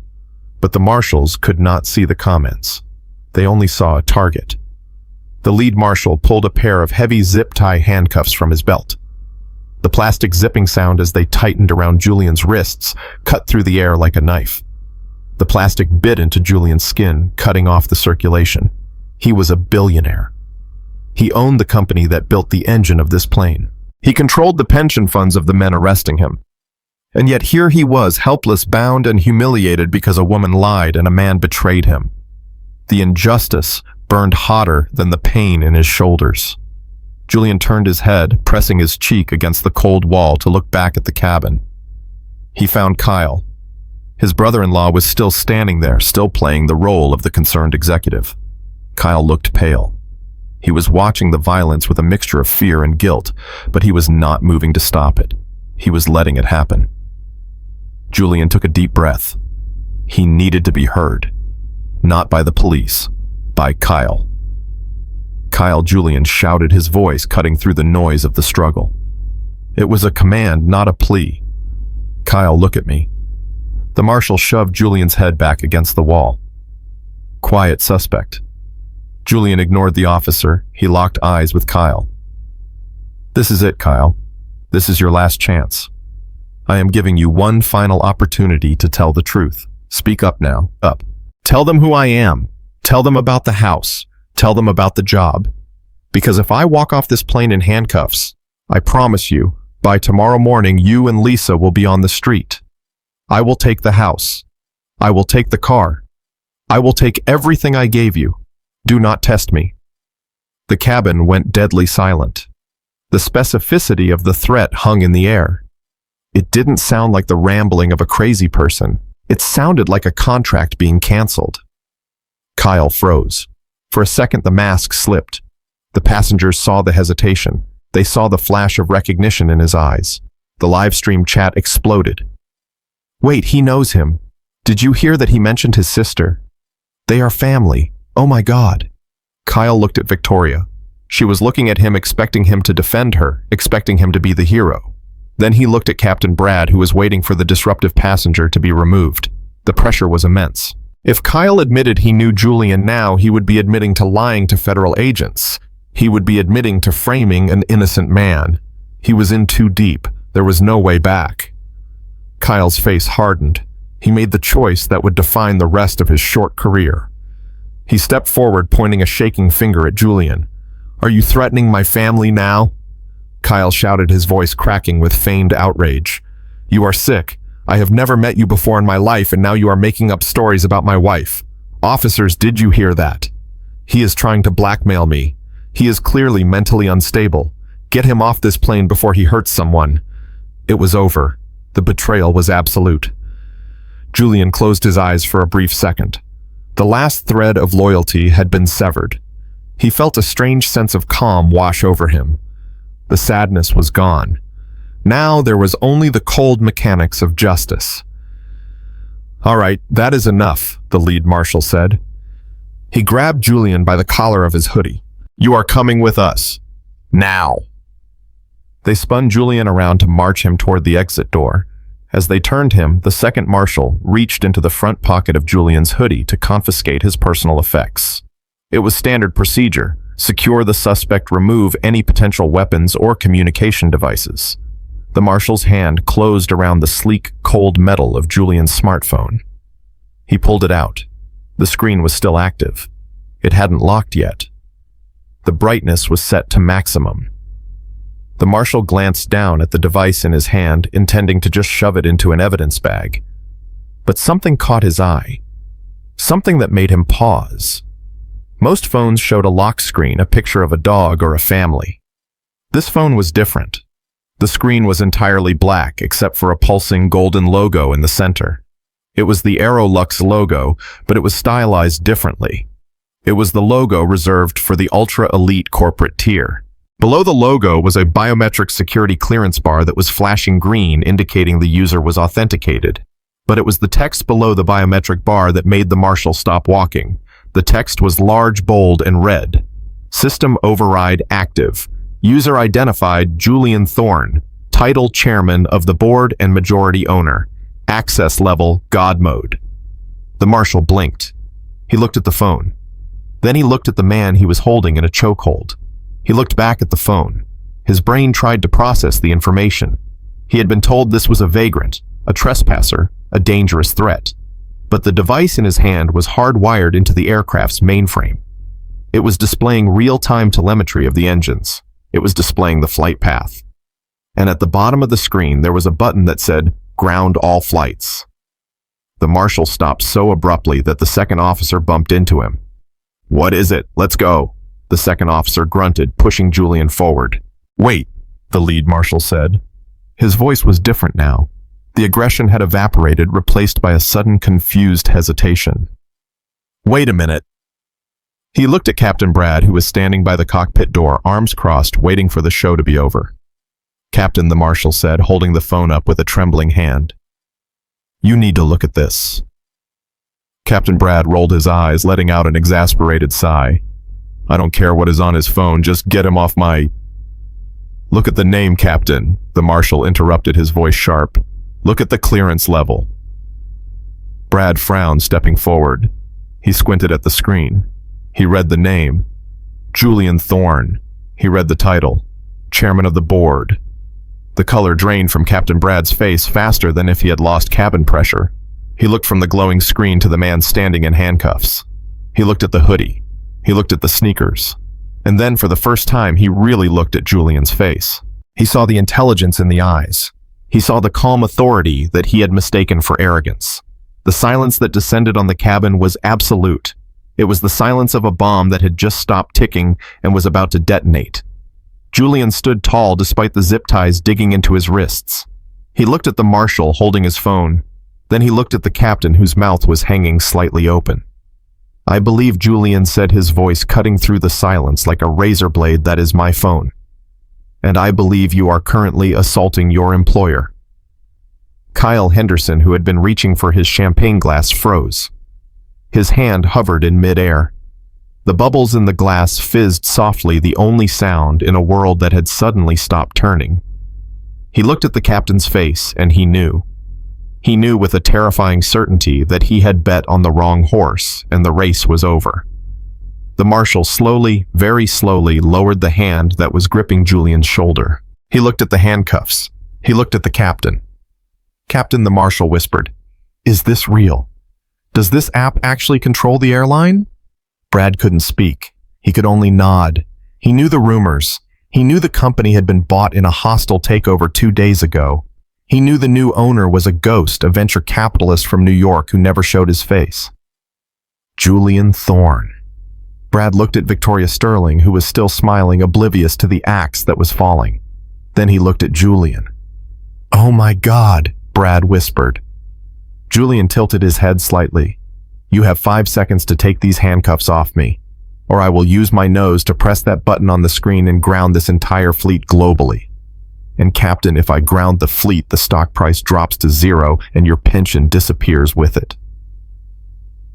But the marshals could not see the comments. They only saw a target. The lead marshal pulled a pair of heavy zip-tie handcuffs from his belt. The plastic zipping sound as they tightened around Julian's wrists cut through the air like a knife. The plastic bit into Julian's skin, cutting off the circulation. He was a billionaire. He owned the company that built the engine of this plane. He controlled the pension funds of the men arresting him. And yet here he was, helpless, bound, and humiliated because a woman lied and a man betrayed him. The injustice burned hotter than the pain in his shoulders. Julian turned his head, pressing his cheek against the cold wall to look back at the cabin. He found Kyle. His brother-in-law was still standing there, still playing the role of the concerned executive. Kyle looked pale. He was watching the violence with a mixture of fear and guilt, but he was not moving to stop it. He was letting it happen. Julian took a deep breath. He needed to be heard. Not by the police. By Kyle. "Kyle," Julian shouted, his voice cutting through the noise of the struggle. It was a command, not a plea. "Kyle, look at me." The marshal shoved Julian's head back against the wall. "Quiet, suspect." Julian ignored the officer. He locked eyes with Kyle. "This is it, Kyle. This is your last chance. I am giving you one final opportunity to tell the truth. Speak up now. Up. Tell them who I am. Tell them about the house. Tell them about the job. Because if I walk off this plane in handcuffs, I promise you, by tomorrow morning you and Lisa will be on the street. I will take the house. I will take the car. I will take everything I gave you. Do not test me." The cabin went deadly silent. The specificity of the threat hung in the air. It didn't sound like the rambling of a crazy person. It sounded like a contract being canceled. Kyle froze. For a second, the mask slipped. The passengers saw the hesitation. They saw the flash of recognition in his eyes. The live stream chat exploded. "Wait, he knows him. Did you hear that he mentioned his sister? They are family. Oh my God." Kyle looked at Victoria. She was looking at him, expecting him to defend her, expecting him to be the hero. Then he looked at Captain Brad, who was waiting for the disruptive passenger to be removed. The pressure was immense. If Kyle admitted he knew Julian now, he would be admitting to lying to federal agents. He would be admitting to framing an innocent man. He was in too deep. There was no way back. Kyle's face hardened. He made the choice that would define the rest of his short career. He stepped forward, pointing a shaking finger at Julian. "Are you threatening my family now?" Kyle shouted, his voice cracking with feigned outrage. "You are sick. I have never met you before in my life, and now you are making up stories about my wife. Officers, did you hear that? He is trying to blackmail me. He is clearly mentally unstable. Get him off this plane before he hurts someone." It was over. The betrayal was absolute. Julian closed his eyes for a brief second. The last thread of loyalty had been severed. He felt a strange sense of calm wash over him. The sadness was gone. Now there was only the cold mechanics of justice. "All right, that is enough," the lead marshal said. He grabbed Julian by the collar of his hoodie. "You are coming with us. Now." They spun Julian around to march him toward the exit door. As they turned him, the second marshal reached into the front pocket of Julian's hoodie to confiscate his personal effects. It was standard procedure: secure the suspect, remove any potential weapons or communication devices. The marshal's hand closed around the sleek, cold metal of Julian's smartphone. He pulled it out. The screen was still active. It hadn't locked yet. The brightness was set to maximum. The marshal glanced down at the device in his hand, intending to just shove it into an evidence bag. But something caught his eye. Something that made him pause. Most phones showed a lock screen, a picture of a dog or a family. This phone was different. The screen was entirely black, except for a pulsing golden logo in the center. It was the Aerolux logo, but it was stylized differently. It was the logo reserved for the ultra-elite corporate tier. Below the logo was a biometric security clearance bar that was flashing green, indicating the user was authenticated. But it was the text below the biometric bar that made the marshal stop walking. The text was large, bold, and red. "System override active. User identified Julian Thorne. Title chairman of the board and majority owner. Access level God mode." The marshal blinked. He looked at the phone. Then he looked at the man he was holding in a chokehold. He looked back at the phone. His brain tried to process the information. He had been told this was a vagrant, a trespasser, a dangerous threat. But the device in his hand was hardwired into the aircraft's mainframe. It was displaying real-time telemetry of the engines. It was displaying the flight path. And at the bottom of the screen, there was a button that said, "Ground all flights." The marshal stopped so abruptly that the second officer bumped into him. "What is it? Let's go." The second officer grunted, pushing Julian forward. "Wait," the lead marshal said. His voice was different now. The aggression had evaporated, replaced by a sudden confused hesitation. "Wait a minute." He looked at Captain Brad, who was standing by the cockpit door, arms crossed, waiting for the show to be over. "Captain," the marshal said, holding the phone up with a trembling hand. "You need to look at this." Captain Brad rolled his eyes, letting out an exasperated sigh. "I don't care what is on his phone, just get him off my—" "Look at the name, Captain," the marshal interrupted, his voice sharp. "Look at the clearance level." Brad frowned, stepping forward. He squinted at the screen. He read the name. Julian Thorne. He read the title. Chairman of the board. The color drained from Captain Brad's face faster than if he had lost cabin pressure. He looked from the glowing screen to the man standing in handcuffs. He looked at the hoodie. He looked at the sneakers. And then for the first time, he really looked at Julian's face. He saw the intelligence in the eyes. He saw the calm authority that he had mistaken for arrogance. The silence that descended on the cabin was absolute. It was the silence of a bomb that had just stopped ticking and was about to detonate. Julian stood tall despite the zip ties digging into his wrists. He looked at the marshal holding his phone. Then he looked at the captain whose mouth was hanging slightly open. "I believe," Julian said, his voice cutting through the silence like a razor blade, "that is my phone. And I believe you are currently assaulting your employer." Kyle Henderson, who had been reaching for his champagne glass, froze. His hand hovered in midair. The bubbles in the glass fizzed softly, the only sound in a world that had suddenly stopped turning. He looked at the captain's face, and he knew. He knew with a terrifying certainty that he had bet on the wrong horse, and the race was over. The marshal slowly, very slowly, lowered the hand that was gripping Julian's shoulder. He looked at the handcuffs. He looked at the captain. "Captain," the marshal whispered, "is this real? Does this app actually control the airline?" Brad couldn't speak. He could only nod. He knew the rumors. He knew the company had been bought in a hostile takeover 2 days ago. He knew the new owner was a ghost, a venture capitalist from New York who never showed his face. Julian Thorne. Brad looked at Victoria Sterling, who was still smiling, oblivious to the axe that was falling. Then he looked at Julian. "Oh my God," Brad whispered. Julian tilted his head slightly. "You have 5 seconds to take these handcuffs off me, or I will use my nose to press that button on the screen and ground this entire fleet globally. And Captain, if I ground the fleet, the stock price drops to 0 and your pension disappears with it."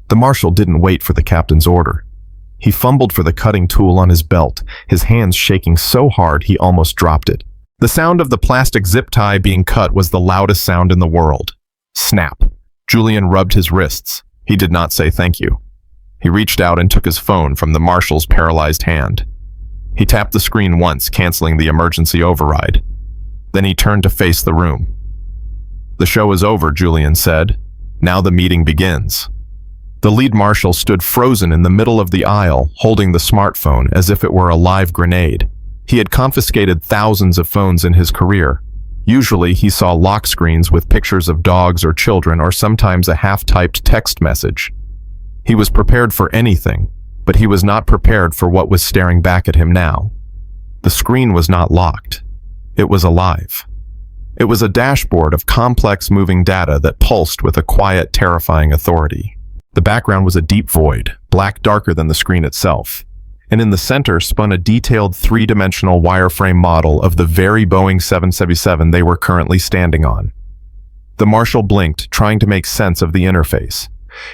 The marshal didn't wait for the captain's order. He fumbled for the cutting tool on his belt, his hands shaking so hard he almost dropped it. The sound of the plastic zip tie being cut was the loudest sound in the world. Snap. Julian rubbed his wrists. He did not say thank you. He reached out and took his phone from the marshal's paralyzed hand. He tapped the screen once, canceling the emergency override. Then he turned to face the room. "The show is over," Julian said. "Now the meeting begins." The lead marshal stood frozen in the middle of the aisle, holding the smartphone as if it were a live grenade. He had confiscated thousands of phones in his career. Usually he saw lock screens with pictures of dogs or children, or sometimes a half-typed text message. He was prepared for anything, but he was not prepared for what was staring back at him now. The screen was not locked. It was alive. It was a dashboard of complex moving data that pulsed with a quiet, terrifying authority. The background was a deep void, black darker than the screen itself. And in the center spun a detailed 3-dimensional wireframe model of the very Boeing 777 they were currently standing on. The marshal blinked, trying to make sense of the interface.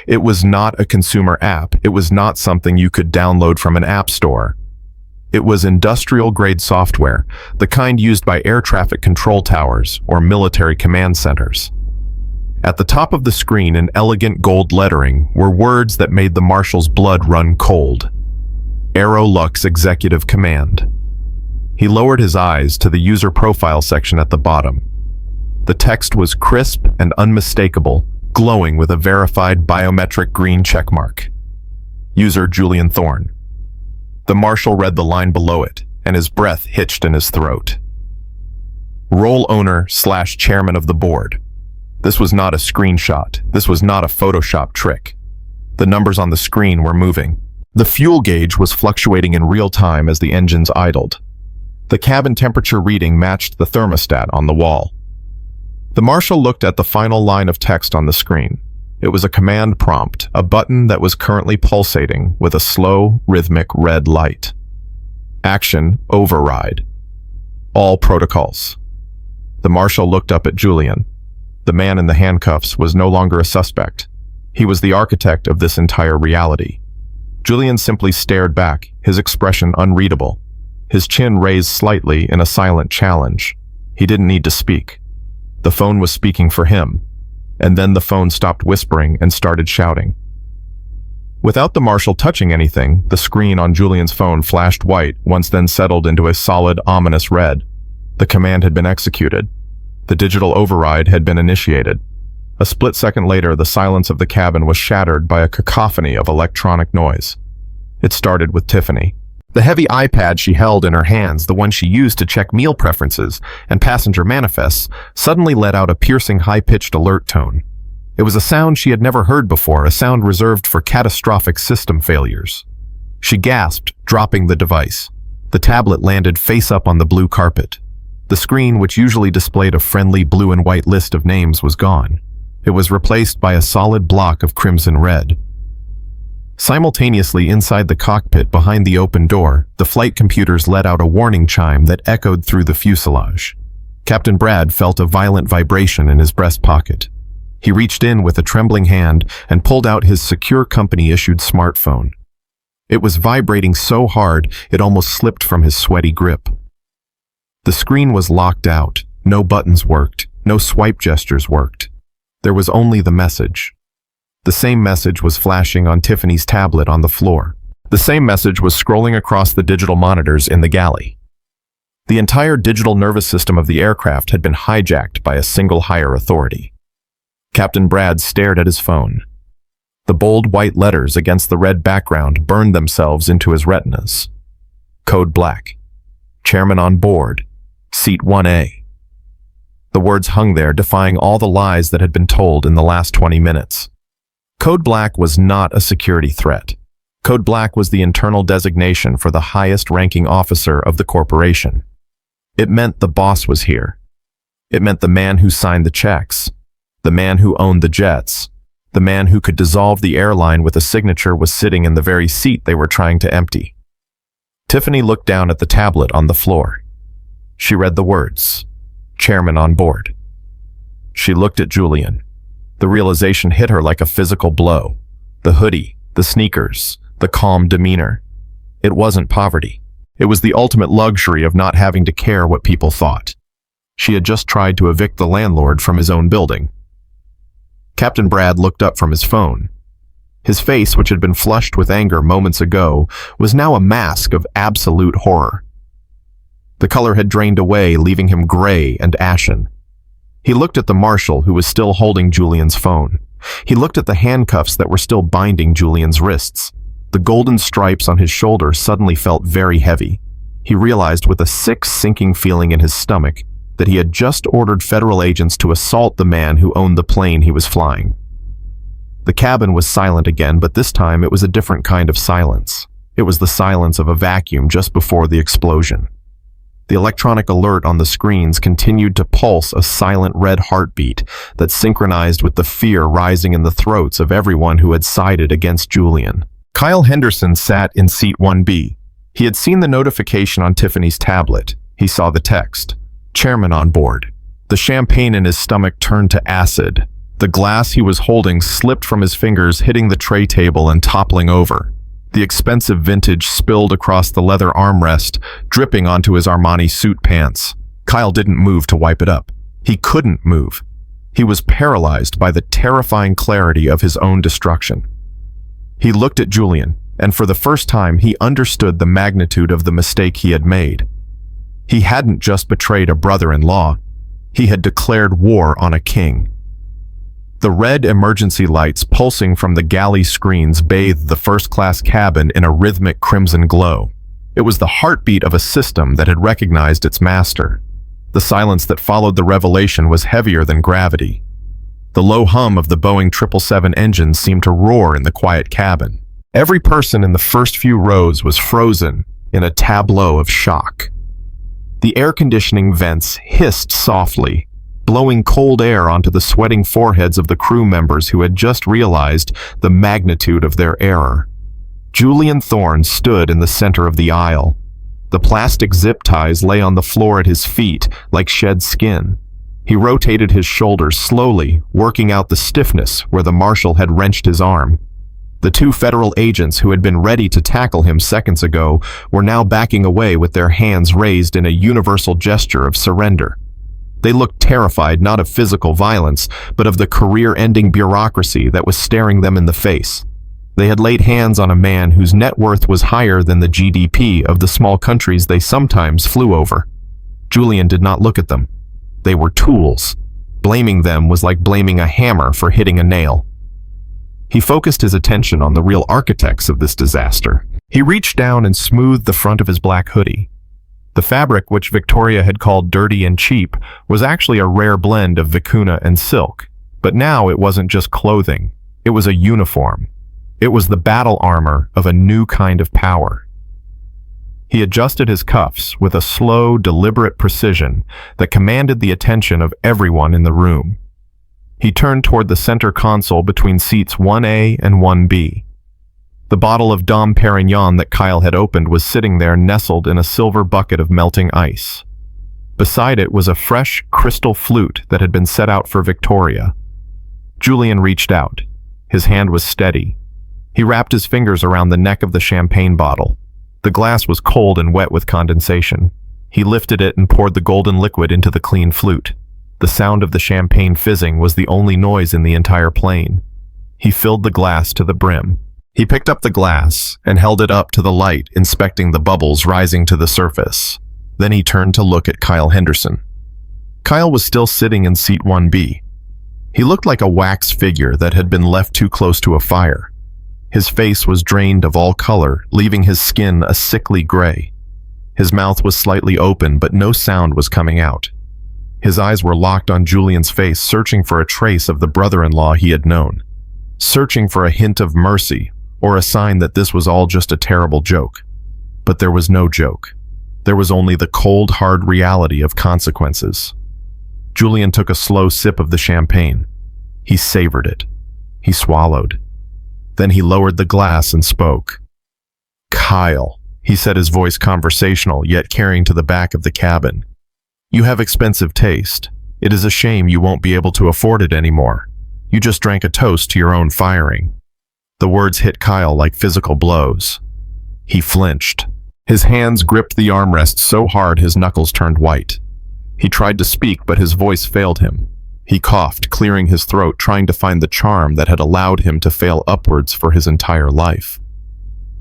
It was not a consumer app. It was not something you could download from an app store. It was industrial-grade software, the kind used by air traffic control towers or military command centers. At the top of the screen, in elegant gold lettering, were words that made the marshal's blood run cold. Aerolux Executive Command. He lowered his eyes to the user profile section at the bottom. The text was crisp and unmistakable, glowing with a verified biometric green checkmark. User Julian Thorne. The marshal read the line below it, and his breath hitched in his throat. Role owner/chairman of the board. This was not a screenshot. This was not a Photoshop trick. The numbers on the screen were moving. The fuel gauge was fluctuating in real time as the engines idled. The cabin temperature reading matched the thermostat on the wall. The marshal looked at the final line of text on the screen. It was a command prompt, a button that was currently pulsating with a slow, rhythmic red light. Action, override. All protocols. The marshal looked up at Julian. The man in the handcuffs was no longer a suspect. He was the architect of this entire reality. Julian simply stared back, his expression unreadable. His chin raised slightly in a silent challenge. He didn't need to speak. The phone was speaking for him. And then the phone stopped whispering and started shouting. Without the marshal touching anything, the screen on Julian's phone flashed white, once then settled into a solid, ominous red. The command had been executed. The digital override had been initiated. A split second later, the silence of the cabin was shattered by a cacophony of electronic noise. It started with Tiffany. The heavy iPad she held in her hands, the one she used to check meal preferences and passenger manifests, suddenly let out a piercing high-pitched alert tone. It was a sound she had never heard before, a sound reserved for catastrophic system failures. She gasped, dropping the device. The tablet landed face up on the blue carpet. The screen, which usually displayed a friendly blue and white list of names, was gone. It was replaced by a solid block of crimson red. Simultaneously, inside the cockpit behind the open door, the flight computers let out a warning chime that echoed through the fuselage. Captain Brad felt a violent vibration in his breast pocket. He reached in with a trembling hand and pulled out his secure company-issued smartphone. It was vibrating so hard it almost slipped from his sweaty grip. The screen was locked out. No buttons worked. No swipe gestures worked. There was only the message. The same message was flashing on Tiffany's tablet on the floor. The same message was scrolling across the digital monitors in the galley. The entire digital nervous system of the aircraft had been hijacked by a single higher authority. Captain Brad stared at his phone. The bold white letters against the red background burned themselves into his retinas. Code Black. Chairman on board. Seat 1A. The words hung there, defying all the lies that had been told in the last 20 minutes. Code Black was not a security threat. Code Black was the internal designation for the highest-ranking officer of the corporation. It meant the boss was here. It meant the man who signed the checks, the man who owned the jets, the man who could dissolve the airline with a signature was sitting in the very seat they were trying to empty. Tiffany looked down at the tablet on the floor. She read the words, Chairman on board. She looked at Julian. The realization hit her like a physical blow. The hoodie, the sneakers, the calm demeanor. It wasn't poverty. It was the ultimate luxury of not having to care what people thought. She had just tried to evict the landlord from his own building. Captain Brad looked up from his phone. His face, which had been flushed with anger moments ago, was now a mask of absolute horror. The color had drained away, leaving him gray and ashen. He looked at the marshal who was still holding Julian's phone. He looked at the handcuffs that were still binding Julian's wrists. The golden stripes on his shoulder suddenly felt very heavy. He realized with a sick, sinking feeling in his stomach that he had just ordered federal agents to assault the man who owned the plane he was flying. The cabin was silent again, but this time it was a different kind of silence. It was the silence of a vacuum just before the explosion. The electronic alert on the screens continued to pulse a silent red heartbeat that synchronized with the fear rising in the throats of everyone who had sided against Julian. Kyle Henderson sat in seat 1B. He had seen the notification on Tiffany's tablet. He saw the text, Chairman on board. The champagne in his stomach turned to acid. The glass he was holding slipped from his fingers, hitting the tray table and toppling over. The expensive vintage spilled across the leather armrest, dripping onto his Armani suit pants. Kyle didn't move to wipe it up. He couldn't move. He was paralyzed by the terrifying clarity of his own destruction. He looked at Julian, and for the first time he understood the magnitude of the mistake he had made. He hadn't just betrayed a brother-in-law. He had declared war on a king. The red emergency lights pulsing from the galley screens bathed the first-class cabin in a rhythmic crimson glow. It was the heartbeat of a system that had recognized its master. The silence that followed the revelation was heavier than gravity. The low hum of the Boeing 777 engines seemed to roar in the quiet cabin. Every person in the first few rows was frozen in a tableau of shock. The air conditioning vents hissed softly, blowing cold air onto the sweating foreheads of the crew members who had just realized the magnitude of their error. Julian Thorne stood in the center of the aisle. The plastic zip ties lay on the floor at his feet like shed skin. He rotated his shoulders slowly, working out the stiffness where the marshal had wrenched his arm. The two federal agents who had been ready to tackle him seconds ago were now backing away with their hands raised in a universal gesture of surrender. They looked terrified not of physical violence, but of the career-ending bureaucracy that was staring them in the face. They had laid hands on a man whose net worth was higher than the GDP of the small countries they sometimes flew over. Julian did not look at them. They were tools. Blaming them was like blaming a hammer for hitting a nail. He focused his attention on the real architects of this disaster. He reached down and smoothed the front of his black hoodie. The fabric, which Victoria had called dirty and cheap, was actually a rare blend of vicuna and silk. But now it wasn't just clothing. It was a uniform. It was the battle armor of a new kind of power. He adjusted his cuffs with a slow, deliberate precision that commanded the attention of everyone in the room. He turned toward the center console between seats 1A and 1B. The bottle of Dom Perignon that Kyle had opened was sitting there nestled in a silver bucket of melting ice. Beside it was a fresh, crystal flute that had been set out for Victoria. Julian reached out. His hand was steady. He wrapped his fingers around the neck of the champagne bottle. The glass was cold and wet with condensation. He lifted it and poured the golden liquid into the clean flute. The sound of the champagne fizzing was the only noise in the entire plane. He filled the glass to the brim. He picked up the glass and held it up to the light, inspecting the bubbles rising to the surface. Then he turned to look at Kyle Henderson. Kyle was still sitting in seat 1B. He looked like a wax figure that had been left too close to a fire. His face was drained of all color, leaving his skin a sickly gray. His mouth was slightly open, but no sound was coming out. His eyes were locked on Julian's face, searching for a trace of the brother-in-law he had known, searching for a hint of mercy or a sign that this was all just a terrible joke. But there was no joke. There was only the cold, hard reality of consequences. Julian took a slow sip of the champagne. He savored it. He swallowed. Then he lowered the glass and spoke. "Kyle," he said, his voice conversational, yet carrying to the back of the cabin. "You have expensive taste. It is a shame you won't be able to afford it anymore. You just drank a toast to your own firing." The words hit Kyle like physical blows. He flinched. His hands gripped the armrest so hard his knuckles turned white. He tried to speak, but his voice failed him. He coughed, clearing his throat, trying to find the charm that had allowed him to fail upwards for his entire life.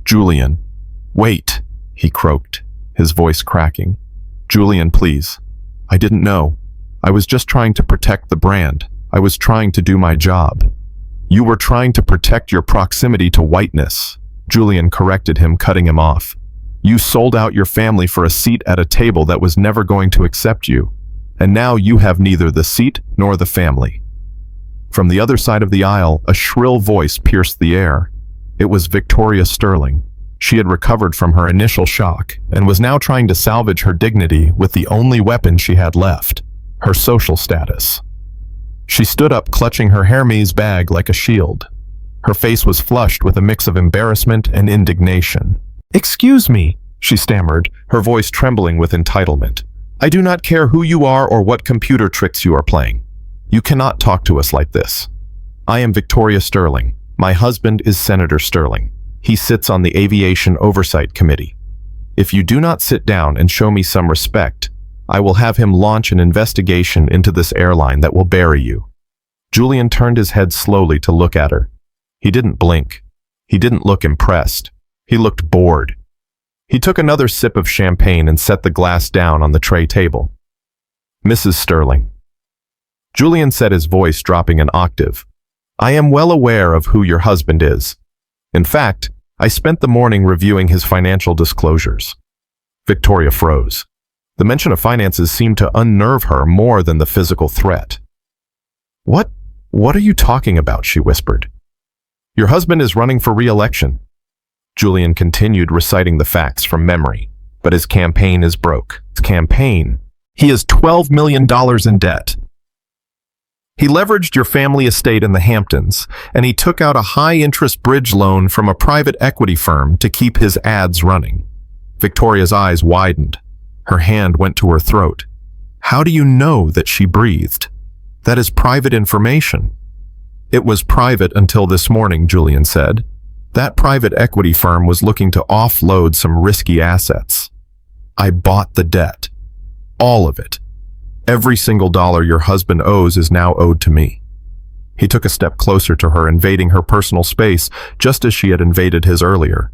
"Julian, wait," he croaked, his voice cracking. "Julian, please. I didn't know. I was just trying to protect the brand. I was trying to do my job." "You were trying to protect your proximity to whiteness," Julian corrected him, cutting him off. "You sold out your family for a seat at a table that was never going to accept you, and now you have neither the seat nor the family." From the other side of the aisle, a shrill voice pierced the air. It was Victoria Sterling. She had recovered from her initial shock and was now trying to salvage her dignity with the only weapon she had left, her social status. She stood up, clutching her Hermes bag like a shield. Her face was flushed with a mix of embarrassment and indignation. "Excuse me," she stammered, her voice trembling with entitlement. "I do not care who you are or what computer tricks you are playing. You cannot talk to us like this. I am Victoria Sterling. My husband is Senator Sterling. He sits on the Aviation Oversight Committee. If you do not sit down and show me some respect, I will have him launch an investigation into this airline that will bury you." Julian turned his head slowly to look at her. He didn't blink. He didn't look impressed. He looked bored. He took another sip of champagne and set the glass down on the tray table. "Mrs. Sterling." Julian said, his voice dropping an octave. "I am well aware of who your husband is. In fact, I spent the morning reviewing his financial disclosures." Victoria froze. The mention of finances seemed to unnerve her more than the physical threat. What are you talking about?" she whispered. "Your husband is running for re-election." Julian continued reciting the facts from memory, but his campaign is broke. His campaign? He is $12 million in debt. He leveraged your family estate in the Hamptons, and he took out a high-interest bridge loan from a private equity firm to keep his ads running. Victoria's eyes widened. Her hand went to her throat. "How do you know that she breathed? That is private information." "It was private until this morning," Julian said. "That private equity firm was looking to offload some risky assets. I bought the debt. All of it. Every single dollar your husband owes is now owed to me." He took a step closer to her, invading her personal space, just as she had invaded his earlier.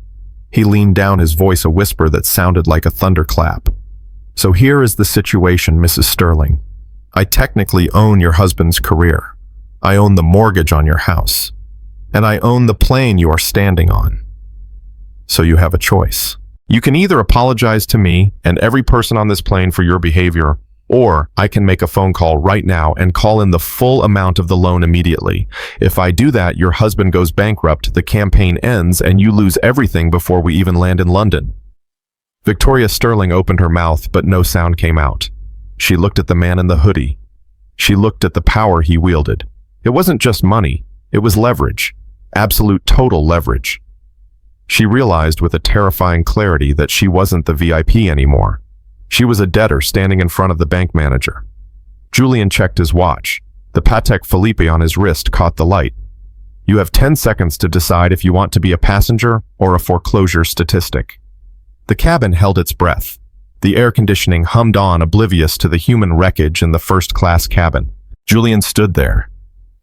He leaned down, his voice a whisper that sounded like a thunderclap. "So here is the situation, Mrs. Sterling. I technically own your husband's career. I own the mortgage on your house. And I own the plane you are standing on." So you have a choice. You can either apologize to me and every person on this plane for your behavior, or I can make a phone call right now and call in the full amount of the loan immediately. If I do that, your husband goes bankrupt, the campaign ends, and you lose everything before we even land in London." Victoria Sterling opened her mouth, but no sound came out. She looked at the man in the hoodie. She looked at the power he wielded. It wasn't just money, it was leverage. Absolute total leverage. She realized with a terrifying clarity that she wasn't the VIP anymore. She was a debtor standing in front of the bank manager. Julian checked his watch. The Patek Philippe on his wrist caught the light. "You have 10 seconds to decide if you want to be a passenger or a foreclosure statistic." The cabin held its breath. The air conditioning hummed on, oblivious to the human wreckage in the first-class cabin. Julian stood there,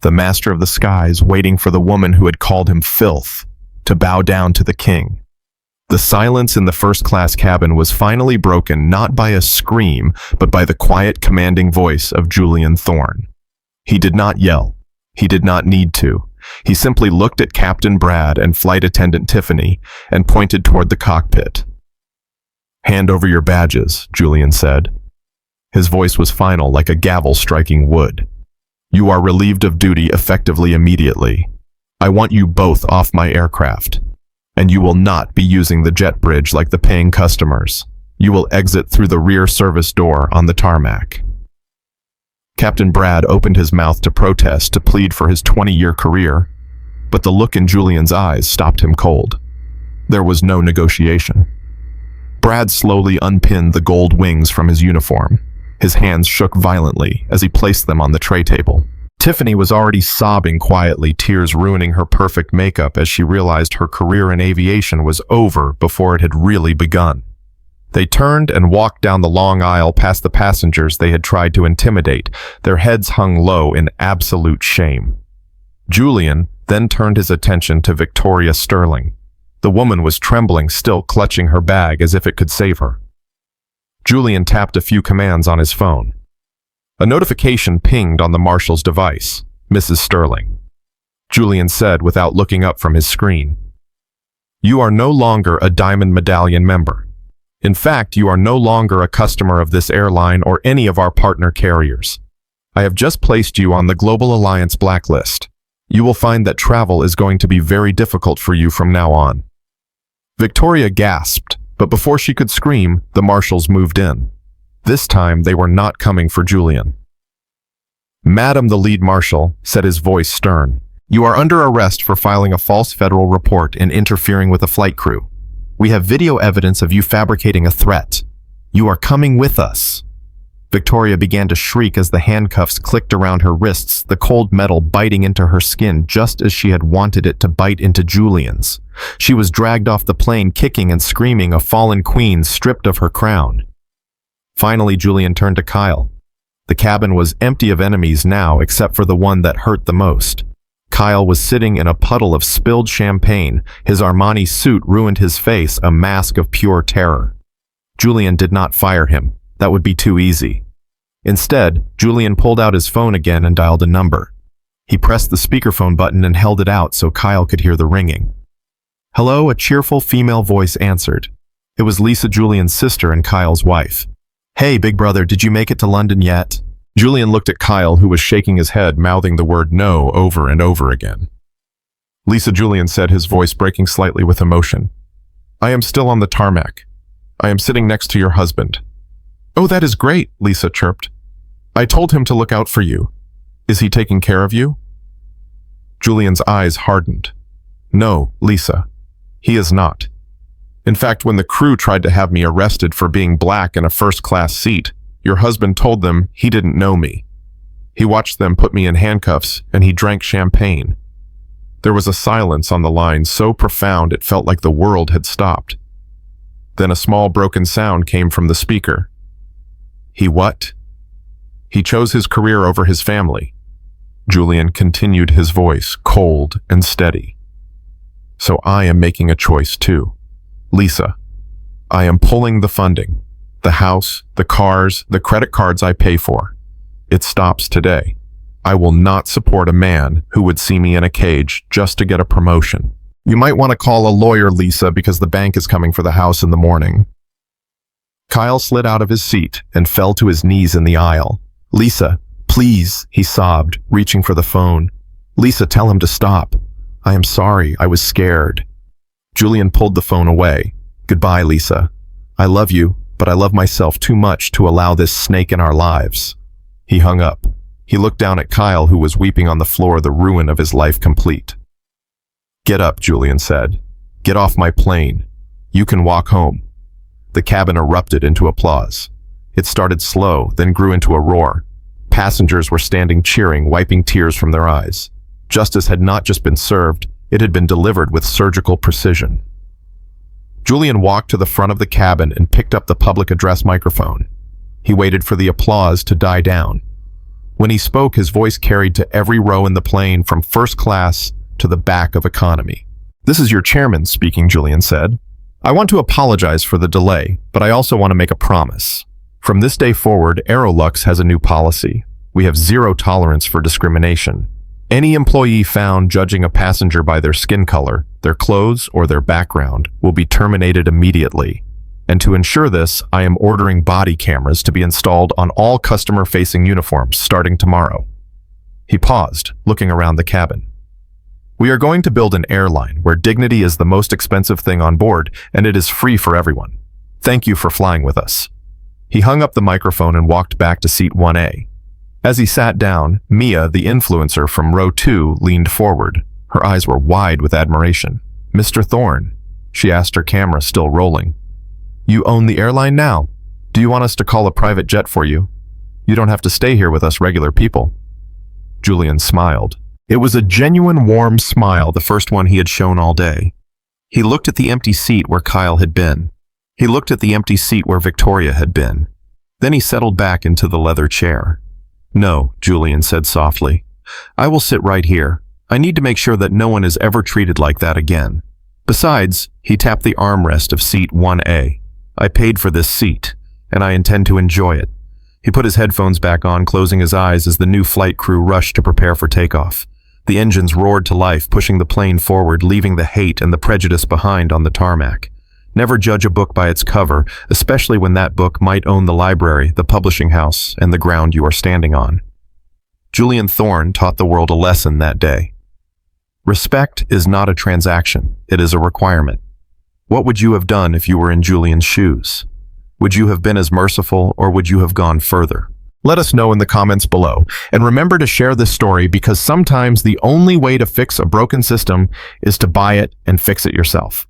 the master of the skies, waiting for the woman who had called him filth to bow down to the king. The silence in the first-class cabin was finally broken not by a scream, but by the quiet, commanding voice of Julian Thorne. He did not yell. He did not need to. He simply looked at Captain Brad and flight attendant Tiffany and pointed toward the cockpit. "Hand over your badges," Julian said. His voice was final, like a gavel striking wood. "You are relieved of duty effectively immediately. I want you both off my aircraft. And you will not be using the jet bridge like the paying customers. You will exit through the rear service door on the tarmac." Captain Brad opened his mouth to protest, to plead for his 20-year career, but the look in Julian's eyes stopped him cold. There was no negotiation. Brad slowly unpinned the gold wings from his uniform. His hands shook violently as he placed them on the tray table. Tiffany was already sobbing quietly, tears ruining her perfect makeup as she realized her career in aviation was over before it had really begun. They turned and walked down the long aisle past the passengers they had tried to intimidate, their heads hung low in absolute shame. Julian then turned his attention to Victoria Sterling. The woman was trembling, still clutching her bag as if it could save her. Julian tapped a few commands on his phone. A notification pinged on the marshal's device. "Mrs. Sterling." Julian said without looking up from his screen. "You are no longer a Diamond Medallion member. In fact, you are no longer a customer of this airline or any of our partner carriers. I have just placed you on the Global Alliance blacklist. You will find that travel is going to be very difficult for you from now on." Victoria gasped, but before she could scream, the marshals moved in. This time, they were not coming for Julian. "Madam the lead marshal," said his voice stern, "you are under arrest for filing a false federal report and interfering with a flight crew. We have video evidence of you fabricating a threat. You are coming with us." Victoria began to shriek as the handcuffs clicked around her wrists, the cold metal biting into her skin just as she had wanted it to bite into Julian's. She was dragged off the plane, kicking and screaming, a fallen queen stripped of her crown. Finally, Julian turned to Kyle. The cabin was empty of enemies now, except for the one that hurt the most. Kyle was sitting in a puddle of spilled champagne. His Armani suit ruined his face, a mask of pure terror. Julian did not fire him. That would be too easy. Instead, Julian pulled out his phone again and dialed a number. He pressed the speakerphone button and held it out so Kyle could hear the ringing. "Hello," a cheerful female voice answered. It was Lisa, Julian's sister and Kyle's wife. "Hey, big brother, did you make it to London yet?" Julian looked at Kyle, who was shaking his head, mouthing the word no over and over again. "Lisa," Julian said, his voice breaking slightly with emotion. "I am still on the tarmac. I am sitting next to your husband." "Oh, that is great," Lisa chirped. "I told him to look out for you. Is he taking care of you?" Julian's eyes hardened. "No, Lisa, he is not. In fact, when the crew tried to have me arrested for being black in a first-class seat, your husband told them he didn't know me. He watched them put me in handcuffs, and he drank champagne." There was a silence on the line so profound it felt like the world had stopped. Then a small broken sound came from the speaker. "He what?" "He chose his career over his family." Julian continued, his voice cold and steady. "So I am making a choice too. Lisa, I am pulling the funding. The house, the cars, the credit cards I pay for. It stops today. I will not support a man who would see me in a cage just to get a promotion. You might want to call a lawyer, Lisa, because the bank is coming for the house in the morning. Kyle slid out of his seat and fell to his knees in the aisle. Lisa, please, he sobbed, reaching for the phone. Lisa, tell him to stop. I am sorry, I was scared. Julian pulled the phone away. Goodbye, Lisa. I love you, but I love myself too much to allow this snake in our lives. He hung up. He looked down at Kyle, who was weeping on the floor, the ruin of his life complete. Get up, Julian said. Get off my plane. You can walk home. The cabin erupted into applause. It started slow, then grew into a roar. Passengers were standing cheering, wiping tears from their eyes. Justice had not just been served, it had been delivered with surgical precision. Julian walked to the front of the cabin and picked up the public address microphone. He waited for the applause to die down. When he spoke, his voice carried to every row in the plane, from first class to the back of economy. This is your chairman speaking, Julian said. I want to apologize for the delay, but I also want to make a promise. From this day forward, Aerolux has a new policy. We have zero tolerance for discrimination. Any employee found judging a passenger by their skin color, their clothes, or their background will be terminated immediately. And to ensure this, I am ordering body cameras to be installed on all customer-facing uniforms starting tomorrow. He paused, looking around the cabin. We are going to build an airline where dignity is the most expensive thing on board, and it is free for everyone. Thank you for flying with us. He hung up the microphone and walked back to seat 1A. As he sat down, Mia, the influencer from row 2, leaned forward. Her eyes were wide with admiration. Mr. Thorne, she asked, her camera still rolling. You own the airline now. Do you want us to call a private jet for you? You don't have to stay here with us regular people. Julian smiled. It was a genuine warm smile, the first one he had shown all day. He looked at the empty seat where Kyle had been. He looked at the empty seat where Victoria had been. Then he settled back into the leather chair. No, Julian said softly. I will sit right here. I need to make sure that no one is ever treated like that again. Besides, he tapped the armrest of seat 1A. I paid for this seat, and I intend to enjoy it. He put his headphones back on, closing his eyes as the new flight crew rushed to prepare for takeoff. The engines roared to life, pushing the plane forward, leaving the hate and the prejudice behind on the tarmac. Never judge a book by its cover, especially when that book might own the library, the publishing house, and the ground you are standing on. Julian Thorne taught the world a lesson that day. Respect is not a transaction, it is a requirement. What would you have done if you were in Julian's shoes? Would you have been as merciful, or would you have gone further? Let us know in the comments below, and remember to share this story, because sometimes the only way to fix a broken system is to buy it and fix it yourself.